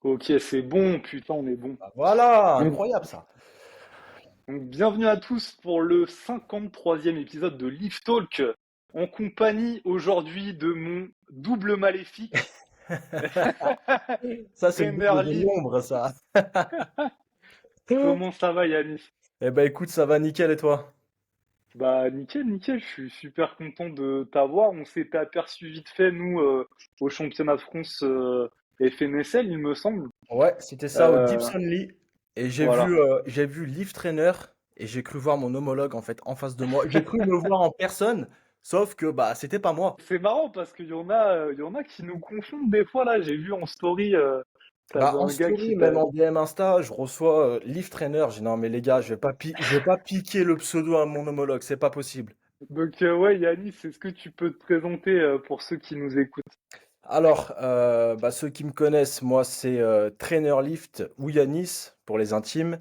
Ok, c'est bon, putain, on est bon. Ah, voilà, Donc, incroyable ça. bienvenue à tous pour le 53e épisode de Leaf Talk, en compagnie aujourd'hui de mon double maléfique, Ça, c'est le Trainer double de Leaf. l'ombre, ça. Comment ça va, Yanis? Eh ben écoute, ça va nickel et toi? Bah, nickel, nickel, je suis super content de t'avoir. On s'était aperçu vite fait, nous, au championnat de France FNSL, il me semble. Ouais, c'était ça au Euh, Gibson Lee. Et voilà. j'ai vu Leaf Trainer et j'ai cru voir mon homologue en fait en face de moi. J'ai cru me voir en personne, sauf que bah c'était pas moi. C'est marrant parce il y en a qui nous confondent des fois là. J'ai vu en story, Bah t'avais en un gars qui story, même t'a. en DM Insta, je reçois Leaf Trainer. J'ai dit non mais les gars, je vais pas piquer le pseudo à mon homologue, c'est pas possible. Donc ouais, Yanis, est-ce que tu peux te présenter pour ceux qui nous écoutent? Alors, bah, ceux qui me connaissent, moi, c'est Trainer Lift ou Yanis pour les intimes.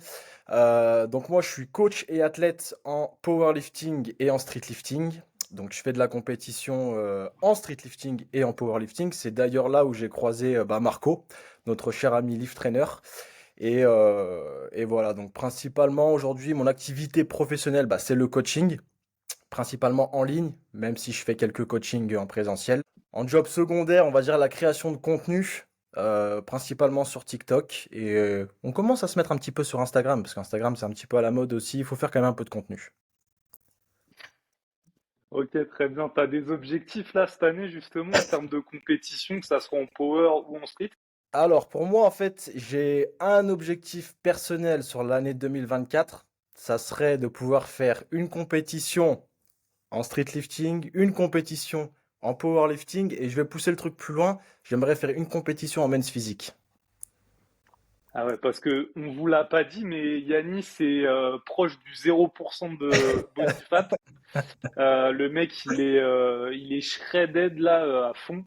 Donc moi, je suis coach et athlète en powerlifting et en streetlifting. Donc je fais de la compétition en streetlifting et en powerlifting. C'est d'ailleurs là où j'ai croisé bah, Marco, notre cher ami lift trainer. Et voilà, donc principalement aujourd'hui, mon activité professionnelle, bah, c'est le coaching principalement en ligne, même si je fais quelques coachings en présentiel. En job secondaire, on va dire la création de contenu, principalement sur TikTok. Et on commence à se mettre un petit peu sur Instagram, parce qu'Instagram, c'est un petit peu à la mode aussi. Il faut faire quand même un peu de contenu. Ok, très bien. T'as des objectifs là cette année justement en termes de compétition, que ça soit en power ou en street? Alors, pour moi, en fait, j'ai un objectif personnel sur l'année 2024. Ça serait de pouvoir faire une compétition en streetlifting, une compétition en powerlifting, et je vais pousser le truc plus loin. J'aimerais faire une compétition en men's physique. Ah ouais, parce que on vous l'a pas dit, mais Yanis est proche du 0% de body fat. Le mec, il est shredded là à fond.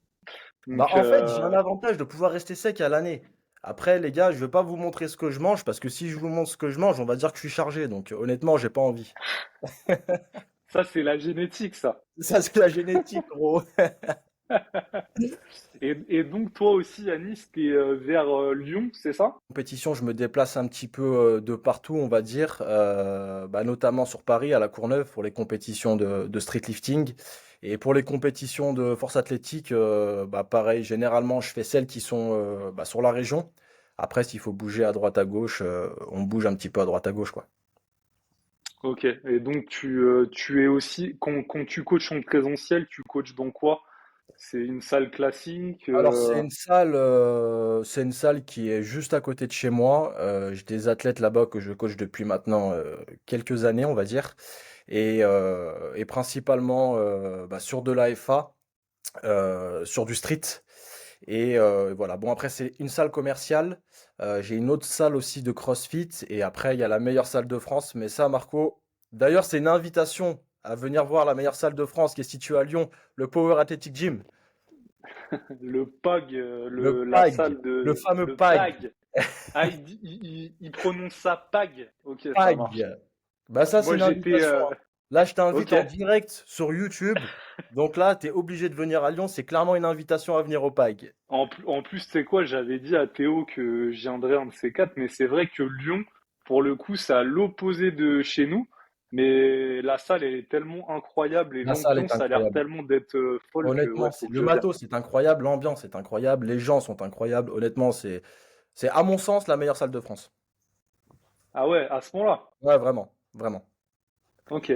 Bah, Donc en fait, j'ai un avantage de pouvoir rester sec à l'année. Après, les gars, je vais pas vous montrer ce que je mange parce que si je vous montre ce que je mange, on va dire que je suis chargé. Donc, honnêtement, j'ai pas envie. ça, c'est la génétique, ça. Ça, c'est la génétique, gros. Et donc toi aussi, Yanis, t'es vers Lyon, c'est ça? Compétition, je me déplace un petit peu de partout, on va dire, bah, notamment sur Paris, à la Courneuve, pour les compétitions de streetlifting. Et pour les compétitions de force athlétique, bah, pareil, généralement, je fais celles qui sont bah, sur la région. Après, s'il faut bouger à droite à gauche, on bouge un petit peu à droite à gauche, quoi. Ok. Et donc tu es aussi, quand tu coaches en présentiel, tu coaches dans quoi? C'est une salle classique. Alors c'est une salle qui est juste à côté de chez moi. J'ai des athlètes là-bas que je coach depuis maintenant quelques années, on va dire, et principalement bah, sur de l'AFA, sur du street. Et voilà. Bon après c'est une salle commerciale. J'ai une autre salle aussi de CrossFit et après il y a la meilleure salle de France. Mais ça, Marco, d'ailleurs c'est une invitation à venir voir la meilleure salle de France qui est située à Lyon, le Power Athletic Gym. Le PAG, Le la PAG, salle le de fameux le PAG. PAG. Ah, il prononce ça PAG. Ok, ça marche. PAG. Bah ça, c'est Moi une j'étais, invitation, hein. Là, je t'invite ok. en direct sur YouTube. Donc là, tu es obligé de venir à Lyon. C'est clairement une invitation à venir au PAG. En plus, c'est quoi, j'avais dit à Théo que je viendrais un de ces quatre, mais c'est vrai que Lyon, pour le coup, c'est à l'opposé de chez nous. Mais la salle elle est tellement incroyable et La salle est l'ambiance a l'air incroyable. tellement d'être folle que ouais, Honnêtement, faut que le je vienne. matos, c'est incroyable. L'ambiance est incroyable. Les gens sont incroyables. Honnêtement, c'est à mon sens la meilleure salle de France. Ah ouais, à ce moment-là. Ouais, vraiment. Vraiment. Ok.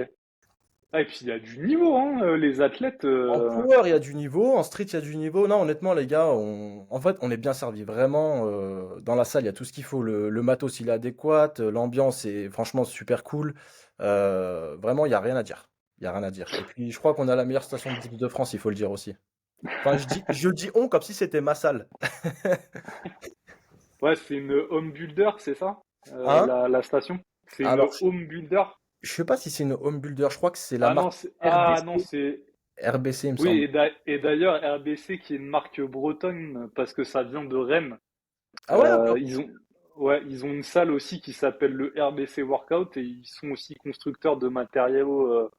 Ah, et puis il y a du niveau, hein, les athlètes. En power, il y a du niveau, en street, il y a du niveau. Non, honnêtement, les gars, en fait, on est bien servi. Vraiment, dans la salle, il y a tout ce qu'il faut. Le matos, il est adéquat. L'ambiance est franchement super cool. Vraiment, il n'y a rien à dire. Il n'y a rien à dire. Et puis, je crois qu'on a la meilleure station de dips de France, il faut le dire aussi. Enfin, je dis on comme si c'était ma salle. Ouais, c'est une home builder, c'est ça? Hein? La station? C'est une Alors, home builder? je sais pas si c'est une home builder. Je crois que c'est la Ah non, marque c'est ah non, RBC. c'est RBC, il me oui, semble. et d'ailleurs RBC qui est une marque bretonne parce que ça vient de Rennes. Ah ouais, ok. Ils ont ouais, ils ont une salle aussi qui s'appelle le RBC Workout et ils sont aussi constructeurs de matériaux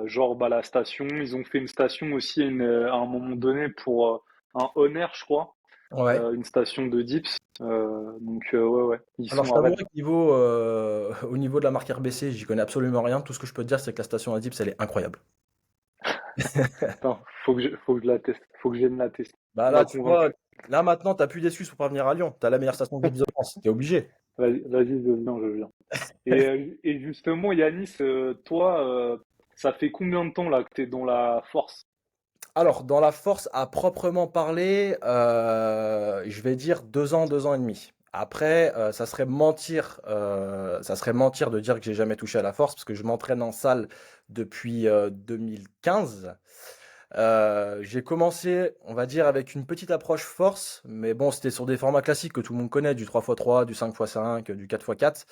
genre bah la station. Ils ont fait une station aussi à un moment donné pour un Honor, je crois. Ouais. une station de dips. Donc ouais, ouais, ils Alors, je sont à t'avouerai Rennes. que au niveau de la marque RBC, j'y connais absolument rien. Tout ce que je peux te dire, c'est que la station Adips, elle est incroyable. Attends, faut que je la teste. Faut que je vienne la tester. Bah Tu là, m'as tu vois, convaincu. là maintenant, t'as plus d'excuses pour pas venir à Lyon. T'as la meilleure station Dips de France. T'es obligé. Vas-y, vas-y, je viens, je viens. Et justement, Yanis, toi, ça fait combien de temps là que t'es dans la force? Alors, dans la force à proprement parler, je vais dire 2 ans, 2 ans et demi. Après, ça serait mentir de dire que j'ai jamais touché à la force parce que je m'entraîne en salle depuis 2015. J'ai commencé, on va dire, avec une petite approche force, mais bon, c'était sur des formats classiques que tout le monde connaît, du 3x3, du 5x5, du 4x4.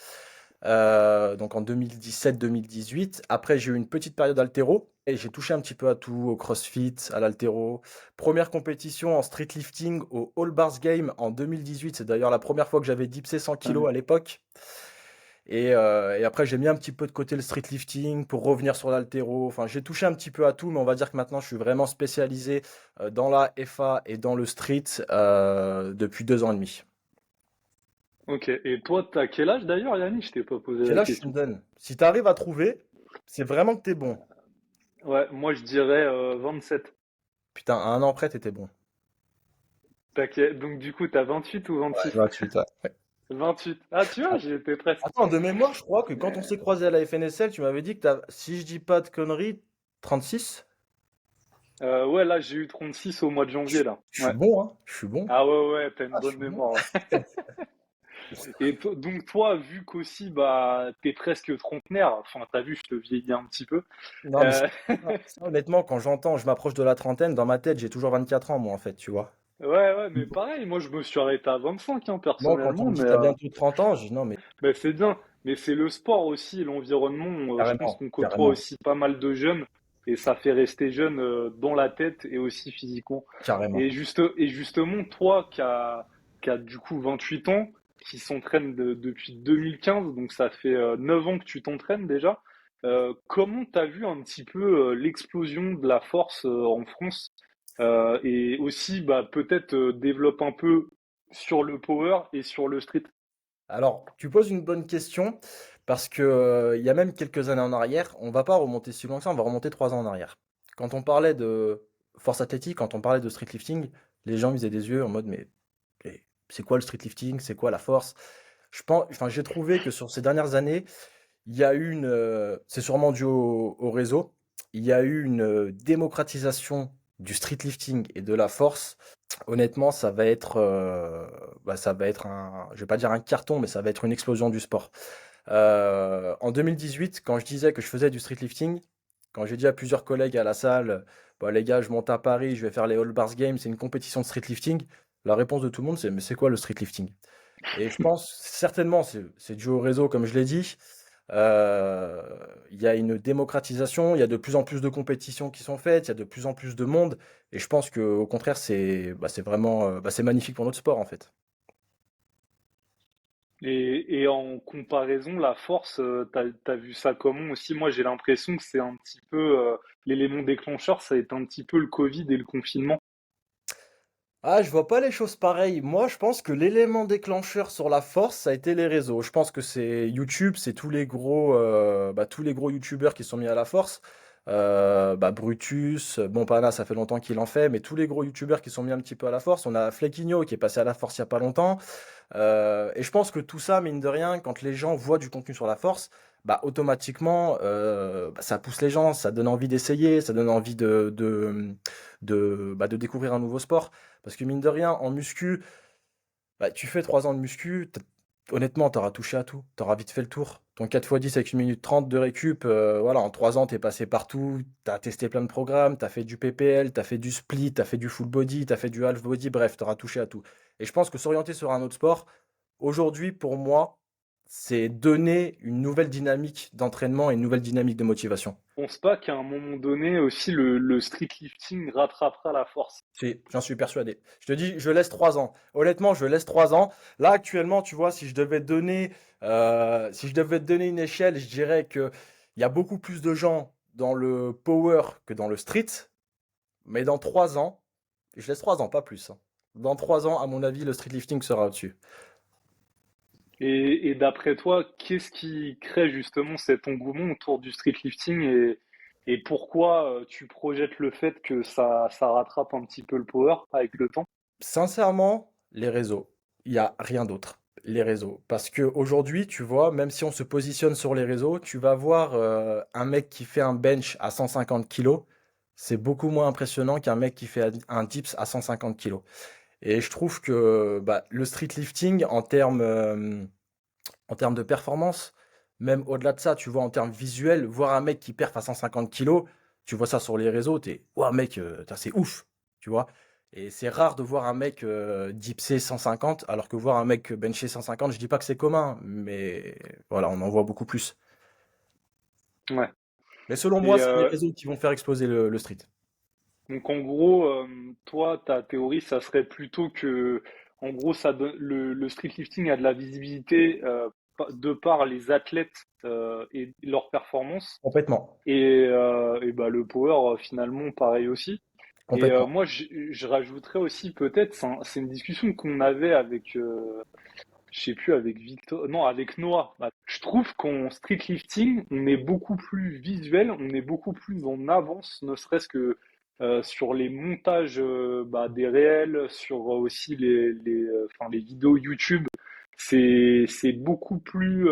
Donc en 2017-2018. Après, j'ai eu une petite période altéro et j'ai touché un petit peu à tout, au CrossFit, à l'altéro. Première compétition en street lifting au All Bars Game en 2018. C'est d'ailleurs la première fois que j'avais dipsé 100 kilos à l'époque. Et après, j'ai mis un petit peu de côté le street lifting pour revenir sur l'altéro. Enfin, j'ai touché un petit peu à tout, mais on va dire que maintenant, je suis vraiment spécialisé dans la FA et dans le street depuis 2 ans et demi. Ok. Et toi, t'as quel âge d'ailleurs, Yannis? Je t'ai pas posé Quel la âge tu me question. donnes? Si tu arrives à trouver, c'est vraiment que t'es bon. Ouais, moi je dirais 27. Putain, à un an près, t'étais bon. Donc du coup, t'as 28 ou Ouais, 26? 28, ouais. 28. Ah, tu vois, j'y étais presque. Attends, de mémoire, je crois que quand on s'est croisé à la FNSL, tu m'avais dit que t'as, si je dis pas de conneries, 36? Ouais, là, j'ai eu 36 au mois de Je janvier, là. je suis Ouais. bon, hein. Je suis bon. Ah ouais, ouais, t'as une Ah, je bonne suis bon. mémoire, ouais. Et donc toi, vu qu'aussi, bah, t'es presque trentenaire, enfin, t'as vu, je te vieillis un petit peu. Non, mais Euh, honnêtement, quand j'entends, je m'approche de la trentaine, dans ma tête, j'ai toujours 24 ans, moi, en fait, tu vois. ouais, ouais, mais pareil, moi, je me suis arrêté à 25, hein, Moi, quand on personnellement, me dit t'as bientôt 30 ans, je dis non, mais mais c'est bien. Mais c'est le sport aussi, l'environnement. Je pense carrément, qu'on côtoie carrément, aussi pas mal de jeunes et ça fait rester jeune dans la tête et aussi physiquement. carrément. Et justement, toi qui a du coup 28 ans, qui s'entraîne depuis 2015, donc ça fait 9 ans que tu t'entraînes déjà, comment t'as vu un petit peu l'explosion de la force en France et aussi bah, peut-être développe un peu sur le power et sur le street. Alors, tu poses une bonne question, parce que, il y a même quelques années en arrière, on va pas remonter si loin que ça, on va remonter 3 ans en arrière. Quand on parlait de force athlétique, quand on parlait de street lifting, les gens faisaient des yeux en mode: «Mais c'est quoi le street lifting? C'est quoi la force?» Enfin, j'ai trouvé que sur ces dernières années, il y a eu c'est sûrement dû au réseau, il y a eu une, démocratisation du street lifting et de la force. Honnêtement, ça va être je vais pas dire un carton, mais ça va être une explosion du sport. En 2018, quand je disais que je faisais du street lifting, quand j'ai dit à plusieurs collègues à la salle, bah, les gars, je monte à Paris, je vais faire les All Bars Games, c'est une compétition de street lifting. La réponse de tout le monde, c'est: mais c'est quoi le street lifting? Et je pense certainement, c'est dû au réseau, comme je l'ai dit. Euh, il y a une démocratisation, il y a de plus en plus de compétitions qui sont faites, il y a de plus en plus de monde, et je pense que au contraire, c'est vraiment, c'est magnifique pour notre sport en fait. Et en comparaison, la force, t'as vu ça comment aussi? Moi, j'ai l'impression que c'est un petit peu l'élément déclencheur, ça a été un petit peu le Covid et le confinement. Ah, je vois pas les choses pareilles. Moi, je pense que l'élément déclencheur sur la force, ça a été les réseaux. Je pense que c'est YouTube, c'est tous les gros YouTubeurs qui sont mis à la force. Brutus, bon, Pana, ça fait longtemps qu'il en fait, mais tous les gros YouTubeurs qui sont mis un petit peu à la force. On a Flequinho qui est passé à la force il y a pas longtemps. Et je pense que tout ça, mine de rien, quand les gens voient du contenu sur la force, bah, automatiquement, ça pousse les gens, ça donne envie d'essayer, ça donne envie de découvrir un nouveau sport. Parce que mine de rien, en muscu, bah, tu fais 3 ans de muscu, honnêtement, t'auras touché à tout. T'auras vite fait le tour. Ton 4x10 avec 1 minute 30 de récup, voilà, en 3 ans, t'es passé partout, t'as testé plein de programmes, t'as fait du PPL, t'as fait du split, t'as fait du full body, t'as fait du half body, bref, t'auras touché à tout. Et je pense que s'orienter sur un autre sport, aujourd'hui, pour moi, c'est donner une nouvelle dynamique d'entraînement et une nouvelle dynamique de motivation. Je pense pas qu'à un moment donné aussi le street lifting rattrapera la force. Si, j'en suis persuadé. Je te dis, je laisse 3 ans. Honnêtement, je laisse 3 ans. Là, actuellement, tu vois, si je devais te donner une échelle, je dirais que il y a beaucoup plus de gens dans le power que dans le street. Mais dans 3 ans, je laisse 3 ans, pas plus, hein. dans 3 ans, à mon avis, le street lifting sera au-dessus. Et d'après toi, qu'est-ce qui crée justement cet engouement autour du street lifting et pourquoi tu projettes le fait que ça rattrape un petit peu le power avec le temps? Sincèrement, les réseaux. Il n'y a rien d'autre. Les réseaux. Parce qu'aujourd'hui, tu vois, même si on se positionne sur les réseaux, tu vas voir un mec qui fait un bench à 150 kilos, c'est beaucoup moins impressionnant qu'un mec qui fait un dips à 150 kilos. Et je trouve que bah, le street lifting, en termes de performance, même au-delà de ça, tu vois, en termes visuels, voir un mec qui perf à 150 kilos, tu vois ça sur les réseaux, t'es, ouah mec, putain, c'est ouf, tu vois. Et c'est rare de voir un mec dipser 150, alors que voir un mec bencher 150, je dis pas que c'est commun, mais voilà, on en voit beaucoup plus. Ouais. Mais selon moi, Et c'est les réseaux qui vont faire exploser le street. donc en gros, toi, ta théorie, ça serait plutôt que, en gros, le street lifting a de la visibilité de par les athlètes et leurs performances. Complètement. Et bah, le power, finalement, pareil aussi. Et Complètement. moi, je rajouterais aussi peut-être, c'est une discussion qu'on avait avec, je sais plus, avec Victor, non, avec Noah. Bah, je trouve qu'en street lifting, on est beaucoup plus visuel, on est beaucoup plus en avance, ne serait-ce que sur les montages bah, des réels, sur aussi enfin, les vidéos YouTube. C'est beaucoup plus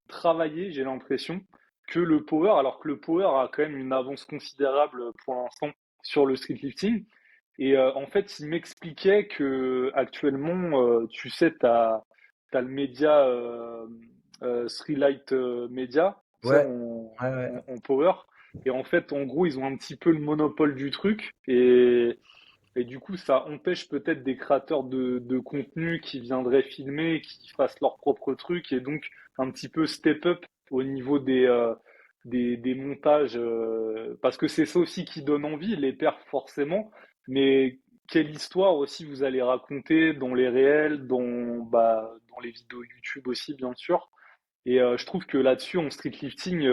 travaillé, j'ai l'impression, que le power, alors que le power a quand même une avance considérable pour l'instant sur le street lifting. Et en fait, il m'expliquait que actuellement, tu sais, t'as le média Light Media, tu sais, Ouais, ouais, ouais. en power. Et en fait, en gros, ils ont un petit peu le monopole du truc. Et du coup, ça empêche peut-être des créateurs de contenu qui viendraient filmer, qui fassent leur propre truc, et donc un petit peu step up au niveau des montages, parce que c'est ça aussi qui donne envie, les perfs forcément, mais quelle histoire aussi vous allez raconter dans les réels, dans les vidéos YouTube aussi, bien sûr. Et je trouve que là-dessus, en street lifting,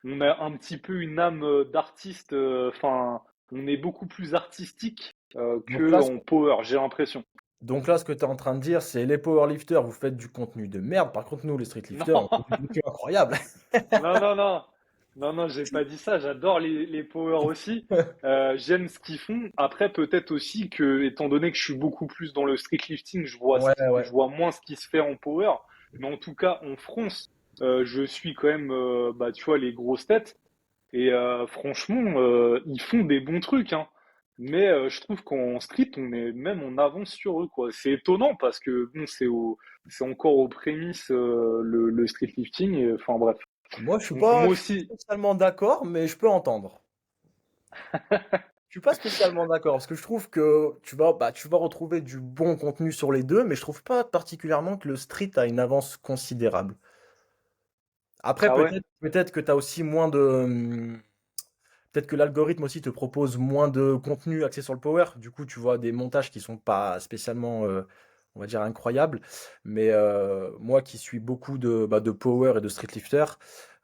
on a un petit peu une âme d'artiste, enfin, on est beaucoup plus artistique Donc que là, en power, j'ai l'impression. ce que tu es en train de dire, c'est les powerlifters, vous faites du contenu de merde. Par contre, nous, les streetlifters, Non, on fait du contenu incroyable. non, non, non, non, non, j'ai pas dit ça. J'adore les power aussi. J'aime ce qu'ils font. Après, peut-être aussi que, étant donné que je suis beaucoup plus dans le street lifting, Ouais, je ouais. vois moins ce qui se fait en power. Mais en tout cas, en France, je suis quand même, bah, tu vois, les grosses têtes. Et franchement, ils font des bons trucs, hein. Mais je trouve qu'en street, on est même en avance sur eux, quoi. C'est étonnant parce que bon, c'est encore aux prémices le street lifting. Enfin bref. Moi, je suis Donc pas, moi je suis pas aussi. spécialement d'accord, mais je peux entendre. Je suis pas spécialement d'accord parce que je trouve que tu vas retrouver du bon contenu sur les deux, mais je trouve pas particulièrement que le street a une avance considérable. Après, Ah ouais? peut-être que tu as aussi moins de, peut-être que l'algorithme aussi te propose moins de contenu axé sur le power. Du coup, tu vois des montages qui sont pas spécialement, on va dire, incroyables. Mais moi qui suis beaucoup de power et de streetlifter,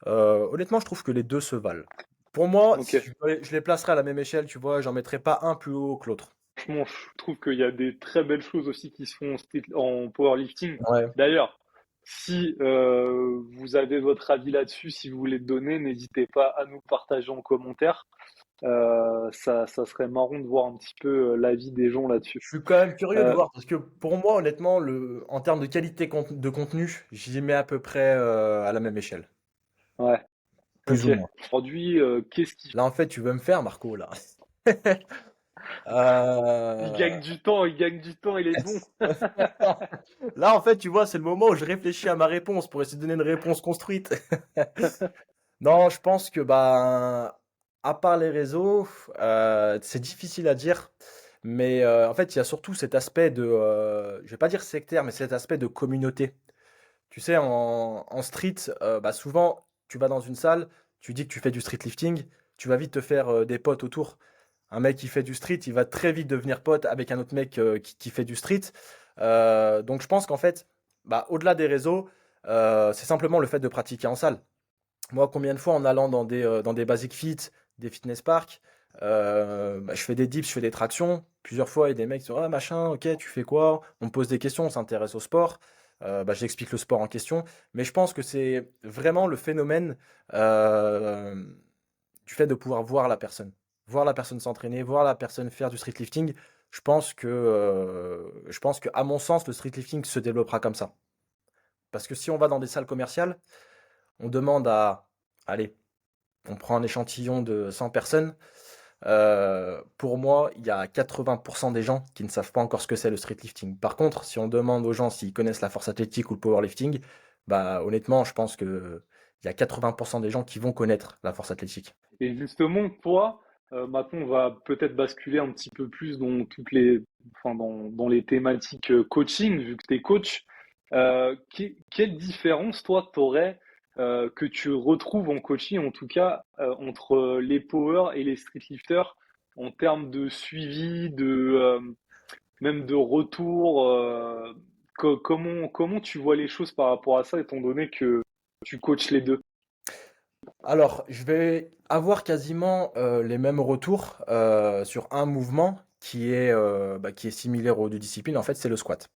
honnêtement, je trouve que les deux se valent. Pour moi, Ok. je les placerai à la même échelle, tu vois, j'en mettrai pas un plus haut que l'autre. Franchement, je trouve qu'il y a des très belles choses aussi qui se font en powerlifting. Ouais. D'ailleurs, si vous avez votre avis là-dessus, si vous voulez le donner, n'hésitez pas à nous partager en commentaire. Ça serait marrant de voir un petit peu l'avis des gens là-dessus. Je suis quand même curieux de Euh, voir parce que pour moi, honnêtement, en termes de qualité de contenu, j'y mets à peu près à la même échelle, ouais, plus ok. ou moins. Aujourd'hui, qu'est-ce qu'il Là, en fait, tu veux me faire, Marco, là. il gagne Euh, du temps, il gagne du temps, il est bon. Là, en fait, tu vois, c'est le moment où je réfléchis à ma réponse pour essayer de donner une réponse construite. Non, je pense que, bah, à part les réseaux, c'est difficile à dire. Mais en fait, il y a surtout cet aspect de, je vais pas dire sectaire, mais cet aspect de communauté. Tu sais, en street, bah, souvent, tu vas dans une salle, tu dis que tu fais du street lifting, tu vas vite te faire des potes autour. Un mec qui fait du street, il va très vite devenir pote avec un autre mec qui fait du street. Donc je pense qu'en fait, bah, au-delà des réseaux, c'est simplement le fait de pratiquer en salle. Moi, combien de fois en allant dans des basic fit, des fitness parks, Je fais des dips, je fais des tractions. Plusieurs fois, il y a des mecs qui sont, ah machin, ok, tu fais quoi? On me pose des questions, on s'intéresse au sport. J'explique le sport en question. Mais je pense que c'est vraiment le phénomène euh, du fait de pouvoir voir la personne s'entraîner, voir la personne faire du street lifting. Je pense que, à mon sens, le street lifting se développera comme ça. Parce que si on va dans des salles commerciales, on demande à, allez, on prend un échantillon de 100 personnes. Pour moi, il y a 80% des gens qui ne savent pas encore ce que c'est le street lifting. Par contre, si on demande aux gens s'ils connaissent la force athlétique ou le powerlifting, bah honnêtement, je pense que il y a 80% des gens qui vont connaître la force athlétique. Et justement, toi, maintenant, on va peut-être basculer un petit peu plus dans dans les thématiques coaching, vu que tu es coach. Quelle différence, toi, t'aurais, que tu retrouves en coaching, en tout cas, entre les power et les street lifters, en termes de suivi, même de retour, comment tu vois les choses par rapport à ça, étant donné que tu coaches les deux? Alors, je vais avoir quasiment les mêmes retours sur un mouvement qui est similaire aux deux disciplines. En fait, c'est le squat.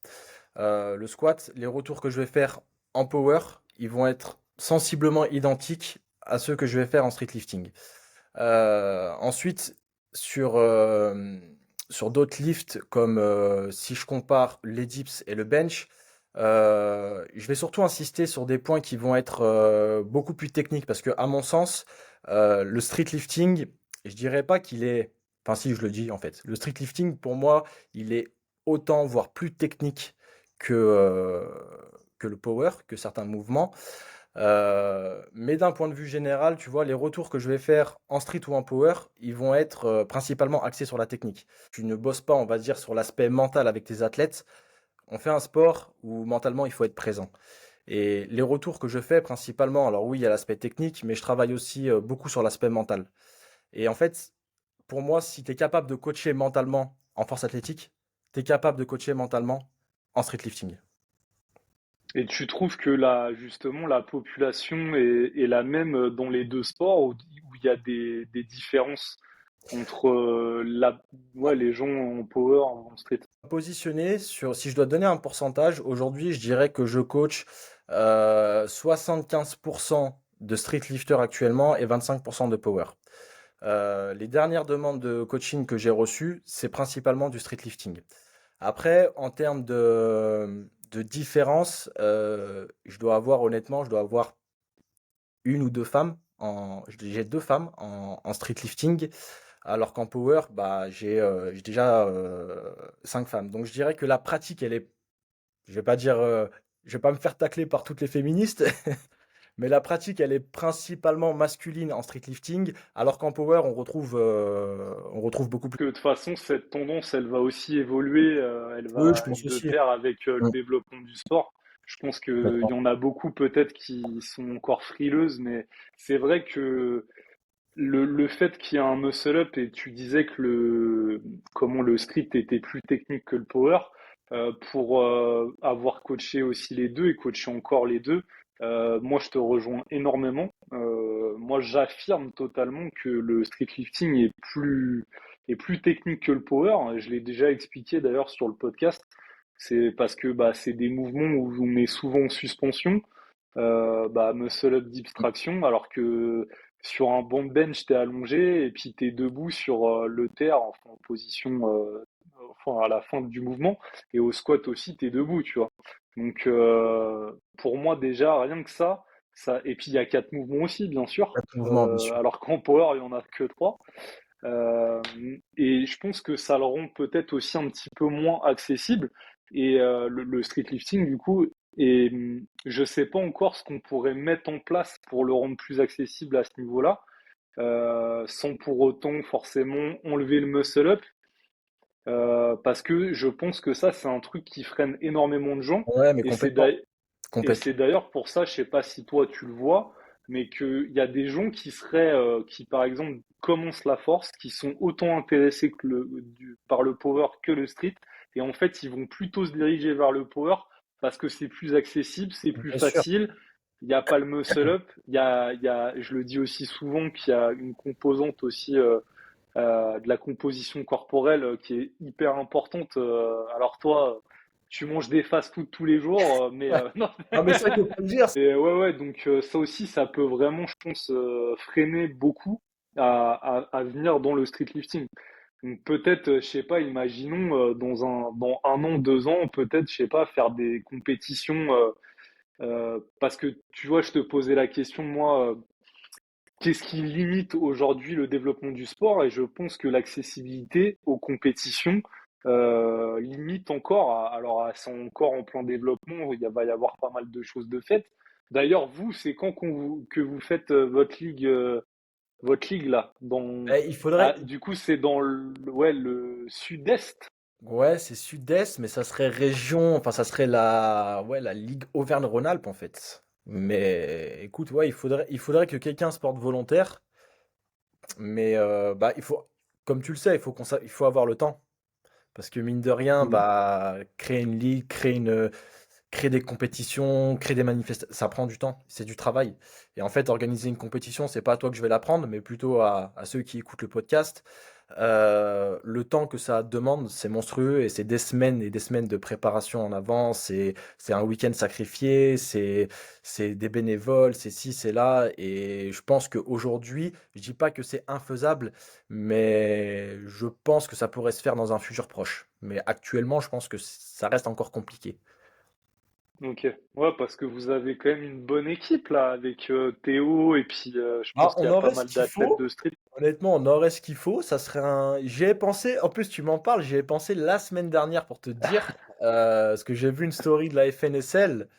Le squat, les retours que je vais faire en power, ils vont être sensiblement identiques à ceux que je vais faire en street lifting. Ensuite, sur, euh, sur d'autres lifts, comme si je compare les dips et le bench, je vais surtout insister sur des points qui vont être beaucoup plus techniques, parce que à mon sens, le street lifting, je dirais pas qu'il est, enfin si je le dis en fait, le street lifting pour moi, il est autant, voire plus technique que, euh, que le power, que certains mouvements. Mais d'un point de vue général, tu vois, les retours que je vais faire en street ou en power, ils vont être principalement axés sur la technique. Tu ne bosses pas, on va dire, sur l'aspect mental avec tes athlètes. On fait un sport où mentalement il faut être présent. Et les retours que je fais principalement, alors oui, il y a l'aspect technique, mais je travaille aussi beaucoup sur l'aspect mental. Et en fait, pour moi, si tu es capable de coacher mentalement en force athlétique, tu es capable de coacher mentalement en street lifting. Et tu trouves que justement, la population est la même dans les deux sports, où il y a des différences entre ouais, les gens en power, en street? Positionné sur, si je dois donner un pourcentage, aujourd'hui, je dirais que je coach 75% de street lifter actuellement et 25% de power. Les dernières demandes de coaching que j'ai reçues, c'est principalement du street lifting. Après, en termes de différence, je dois avoir une ou deux femmes. J'ai deux femmes en street lifting, alors qu'en power, j'ai déjà cinq femmes. Donc je dirais que la pratique, elle est, je vais pas dire, je vais pas me faire tacler par toutes les féministes, mais la pratique, elle est principalement masculine en street lifting, alors qu'en power, on retrouve beaucoup plus. Que de toute façon, cette tendance, elle va aussi évoluer, elle Oui, je va pense aller de aussi. pair avec le Mm, développement du sport. Je pense qu'il y complètement. en a beaucoup peut-être qui sont encore frileuses, mais c'est vrai que le fait qu'il y ait un muscle-up, et tu disais que comment le street était plus technique que le power, pour avoir coaché aussi les deux et coaché encore les deux, moi je te rejoins énormément. Moi j'affirme totalement que le street lifting est plus technique que le power. Je l'ai déjà expliqué d'ailleurs sur le podcast. C'est parce que c'est des mouvements où on est souvent en suspension, muscle up distraction, alors que sur un banc de bench, t'es allongé et puis t'es debout sur le terre, enfin, en position, enfin, à la fin du mouvement. Et au squat aussi, t'es debout, tu vois. Donc, pour moi, déjà, rien que ça, et puis il y a quatre mouvements aussi, bien sûr, Quatre mouvements, bien sûr. alors qu'en power, il y en a que trois. Euh, et je pense que ça le rend peut-être aussi un petit peu moins accessible. Et le street lifting, du coup, et je sais pas encore ce qu'on pourrait mettre en place pour le rendre plus accessible à ce niveau-là, sans pour autant forcément enlever le muscle up, parce que je pense que ça, c'est un truc qui freine énormément de gens. Ouais, mais Et complètement. et Complètement. c'est d'ailleurs pour ça, je sais pas si toi tu le vois, mais qu'il y a des gens qui par exemple commencent la force, qui sont autant intéressés par le power que le street, et en fait ils vont plutôt se diriger vers le power parce que c'est plus accessible, c'est plus Bien sûr. facile, il n'y a pas le muscle up, je le dis aussi souvent qu'il y a une composante aussi de la composition corporelle qui est hyper importante. Alors toi, tu manges des fast-food tous les jours, mais non. Non, mais ça, il faut pas le dire. Et ouais, ouais, donc ça aussi, ça peut vraiment, je pense, freiner beaucoup à venir dans le street lifting. Donc peut-être, je sais pas, imaginons dans un an, 2 ans, peut-être, je sais pas, faire des compétitions. Parce que tu vois, je te posais la question, moi, qu'est-ce qui limite aujourd'hui le développement du sport? Et je pense que l'accessibilité aux compétitions limite encore. Alors, c'est encore en plein développement. Va y avoir pas mal de choses de faites. D'ailleurs, vous, c'est quand que vous faites votre ligue là, Il faudrait. du coup, c'est dans ouais, le sud-est. Ouais, c'est sud-est, mais ça serait région, enfin ça serait la Ligue Auvergne-Rhône-Alpes en fait. Mais écoute, ouais, il faudrait que quelqu'un se porte volontaire, mais bah comme tu le sais, il faut avoir le temps, parce que mine de rien, Mhm. bah créer une ligue, créer des compétitions, créer des manifestations, ça prend du temps, c'est du travail. Et en fait, organiser une compétition, c'est pas à toi que je vais l'apprendre, mais plutôt à ceux qui écoutent le podcast. Le temps que ça demande, c'est monstrueux et c'est des semaines et des semaines de préparation en avance. C'est un week-end sacrifié, c'est des bénévoles, c'est ci, c'est là. Et je pense qu'aujourd'hui, je dis pas que c'est infaisable, mais je pense que ça pourrait se faire dans un futur proche. Mais actuellement, je pense que ça reste encore compliqué. Ok. Ouais, parce que vous avez quand même une bonne équipe là, avec Théo, et puis je Ah, pense qu'il y on a pas aurait ce mal qu'il d'athlètes faut. de street. Honnêtement, on aurait ce qu'il faut. Ça serait un. J'y ai pensé. En plus, tu m'en parles. J'y ai pensé la semaine dernière pour te dire. Parce que j'ai vu une story de la FNSL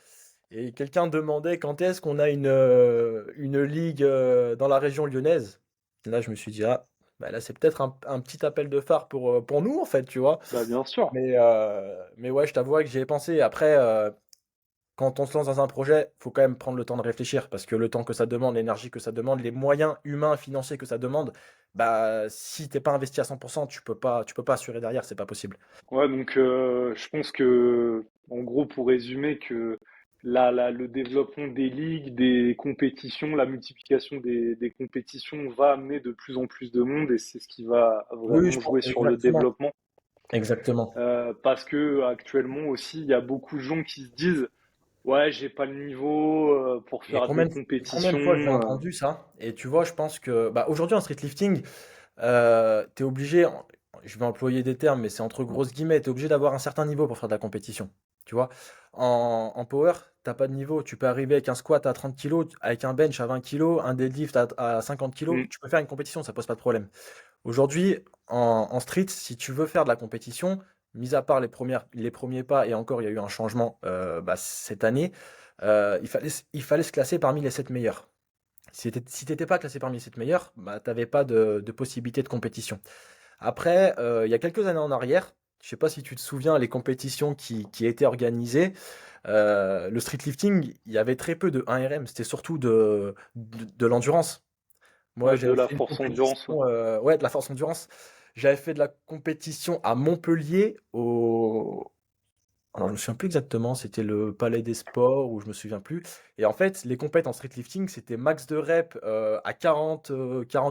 et quelqu'un demandait quand est-ce qu'on a une ligue dans la région lyonnaise. Là, je me suis dit, ah, bah là, c'est peut-être un petit appel de phare pour nous, en fait, tu vois. Bah bien sûr. Mais ouais, je t'avoue que j'y ai pensé. Après, quand on se lance dans un projet, faut quand même prendre le temps de réfléchir parce que le temps que ça demande, l'énergie que ça demande, les moyens humains, financiers que ça demande, bah si t'es pas investi à 100%, tu peux pas assurer derrière, c'est pas possible. Ouais, donc je pense que, en gros, pour résumer, que le développement des ligues, des compétitions, la multiplication des compétitions va amener de plus en plus de monde et c'est ce qui va Oui, je vraiment pense jouer sur le exactement. développement. Exactement. Parce que actuellement aussi, il y a beaucoup de gens qui se disent, ouais, j'ai pas le niveau pour Et faire des combien de fois je l'ai compétitions. entendu ça? Et tu vois, je pense que bah, aujourd'hui en street lifting, tu es obligé, je vais employer des termes, mais c'est entre grosses guillemets, tu es obligé d'avoir un certain niveau pour faire de la compétition. Tu vois, en power, t'as pas de niveau. Tu peux arriver avec un squat à 30 kilos, avec un bench à 20 kilos, un deadlift à 50 kilos. Hmm. Tu peux faire une compétition, ça pose pas de problème. Aujourd'hui, en street, si tu veux faire de la compétition, mis à part les premiers pas, et encore, il y a eu un changement bah, cette année, il fallait se classer parmi les 7 meilleurs. Si t'étais pas classé parmi les 7 meilleurs, bah, t'avais pas de possibilité de compétition. Après, il y a quelques années en arrière, je sais pas si tu te souviens, les compétitions qui étaient organisées, le street lifting, il y avait très peu de 1RM, c'était surtout de l'endurance. Moi, Ouais, de j'avais la fait une force endurance. Ouais. compétition, ouais, de la force endurance. J'avais fait de la compétition à Montpellier alors, je me souviens plus exactement, c'était le Palais des Sports ou je me souviens plus. Et en fait, les compètes en street lifting, c'était max de rep à 40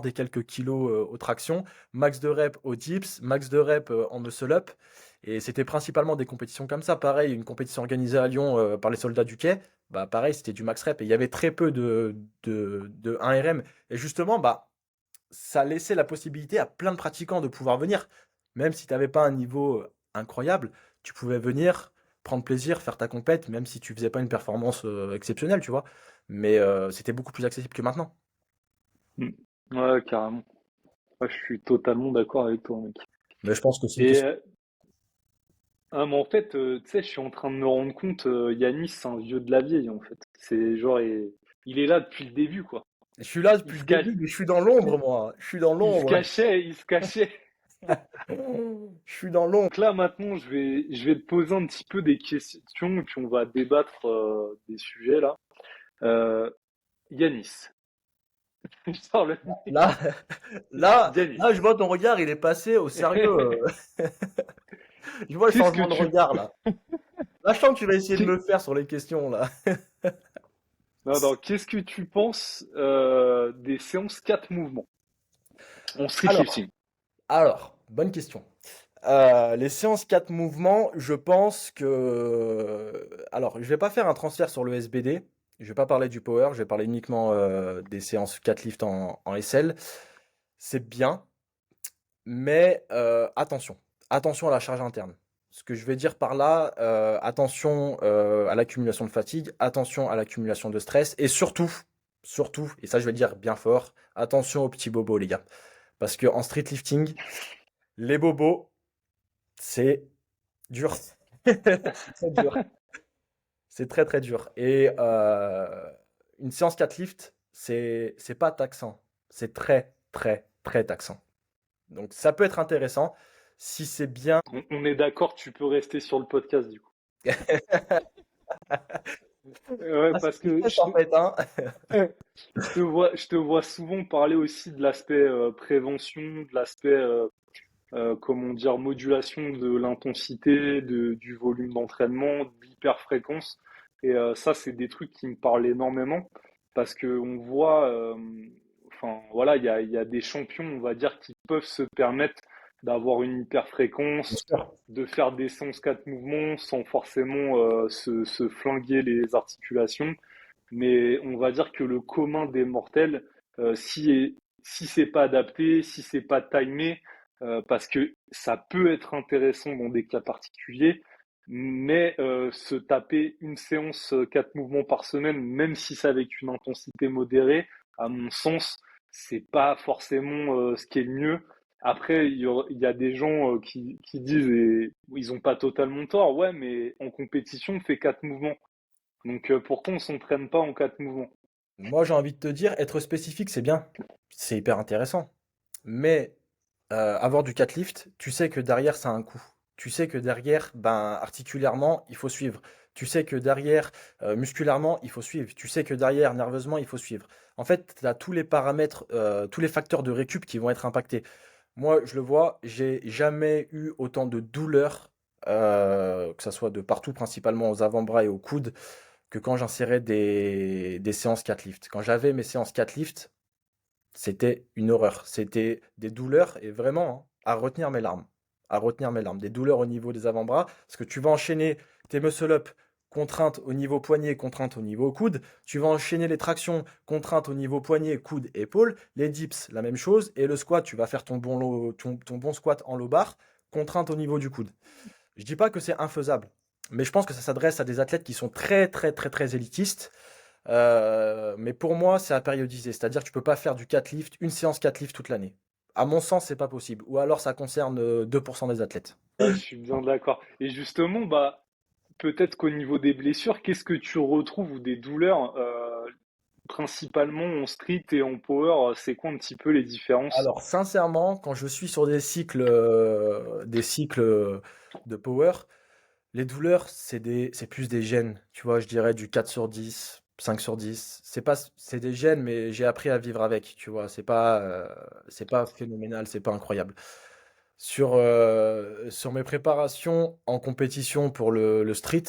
et quelques kilos aux tractions, max de rep aux dips, max de rep en muscle up. Et c'était principalement des compétitions comme ça. Pareil, une compétition organisée à Lyon par les soldats du Quai, bah pareil, c'était du max rep. Et il y avait très peu de 1RM. Et justement, bah, ça laissait la possibilité à plein de pratiquants de pouvoir venir. Même si tu n'avais pas un niveau incroyable, tu pouvais venir, prendre plaisir, faire ta compète, même si tu faisais pas une performance exceptionnelle, tu vois. Mais c'était beaucoup plus accessible que maintenant. Hmm. Ouais, carrément. Ouais, je suis totalement d'accord avec toi, mec. Mais je pense que c'est une Et question. mais en fait, tu sais, je suis en train de me rendre compte, Yanis, c'est un vieux de la vieille, en fait. C'est genre, il est là depuis le début, quoi. Je suis là Il depuis se le cache, début, mais je suis dans l'ombre, il, moi. Je suis dans il se l'ombre. cachait, il se cachait. Je suis dans l'ombre. Donc là, maintenant, je vais te poser un petit peu des questions, et puis on va débattre des sujets, là. Euh, Yanis. Je sors le mec. Là, là, je Yanis. vois ton regard, il est passé au sérieux. Je vois le Qu'est-ce que changement de tu... regard, là. Là, je sens que tu vas essayer de qu'est- me faire sur les questions, là. Non, non, qu'est-ce que tu penses des séances 4 mouvements en street Alors, lifting? Alors, bonne question. Les séances 4 mouvements, je pense que... Alors, je vais pas faire un transfert sur le SBD. Je vais pas parler du power, je vais parler uniquement des séances 4 lift en SL. C'est bien, mais attention. Attention à la charge interne. Ce que je vais dire par là, attention à l'accumulation de fatigue, attention à l'accumulation de stress, et surtout, et ça je vais le dire bien fort, attention aux petits bobos, les gars. Parce que en street lifting, les bobos, c'est dur. C'est très dur. C'est très très dur. Et une séance 4 lift, c'est pas taxant. C'est très très très taxant. Donc ça peut être intéressant si c'est bien. On est d'accord, tu peux rester sur le podcast du coup. Ouais, Ah, c'est parce ce qui se que passe, en fait, hein. je te vois souvent parler aussi de l'aspect prévention, de l'aspect comment dire, modulation de l'intensité, du volume d'entraînement, de l'hyperfréquence. Et ça, c'est des trucs qui me parlent énormément parce que on voit, enfin voilà, il y a des champions, on va dire, qui peuvent se permettre d'avoir une Bien hyperfréquence, sûr. de faire des 104 mouvements sans forcément se flinguer les articulations. Mais on va dire que le commun des mortels, si c'est pas adapté, si c'est pas timé, parce que ça peut être intéressant dans des cas particuliers, mais se taper une séance, 4 mouvements par semaine, même si c'est avec une intensité modérée, à mon sens, c'est pas forcément ce qui est le mieux. Après, il y a des gens qui disent, et ils ont pas totalement tort, ouais, mais en compétition, on fait 4 mouvements. Donc pourquoi on s'entraîne pas en 4 mouvements? Moi, j'ai envie de te dire, être spécifique, c'est bien. C'est hyper intéressant. Mais avoir du cat lift, tu sais que derrière, ça a un coût. Tu sais que derrière, ben, articulairement, il faut suivre. Tu sais que derrière, musculairement, il faut suivre. Tu sais que derrière, nerveusement, il faut suivre. En fait, tu as tous les paramètres, tous les facteurs de récup qui vont être impactés. Moi, je le vois, j'ai jamais eu autant de douleurs, que ça soit de partout, principalement aux avant-bras et aux coudes, que quand j'insérais des séances cat lift. Quand j'avais mes séances cat lift, c'était une horreur. C'était des douleurs et vraiment, hein, à retenir mes larmes. À retenir mes larmes. Des douleurs au niveau des avant-bras, parce que tu vas enchaîner tes muscle-up, contraintes au niveau poignet, contraintes au niveau coude. Tu vas enchaîner les tractions, contraintes au niveau poignet, coude, épaule. Les dips, la même chose. Et le squat, tu vas faire ton bon squat en low bar, contrainte au niveau du coude. Je dis pas que c'est infaisable, mais je pense que ça s'adresse à des athlètes qui sont très très très très élitistes. Mais pour moi, c'est à périodiser. C'est-à-dire que tu peux pas faire du cat lift, une séance cat lift toute l'année. À mon sens, c'est pas possible. Ou alors ça concerne 2% des athlètes. Ouais, je suis bien d'accord. Et justement, bah, peut-être qu'au niveau des blessures, qu'est-ce que tu retrouves ou des douleurs, principalement en street et en power, c'est quoi un petit peu les différences? Alors, sincèrement, quand je suis sur des cycles de power, les douleurs, c'est plus des gènes. Tu vois, je dirais du 4 sur 10, 5 sur 10. C'est pas, c'est des gènes, mais j'ai appris à vivre avec. Tu vois, c'est pas phénoménal, c'est pas incroyable. Sur mes préparations en compétition pour le street,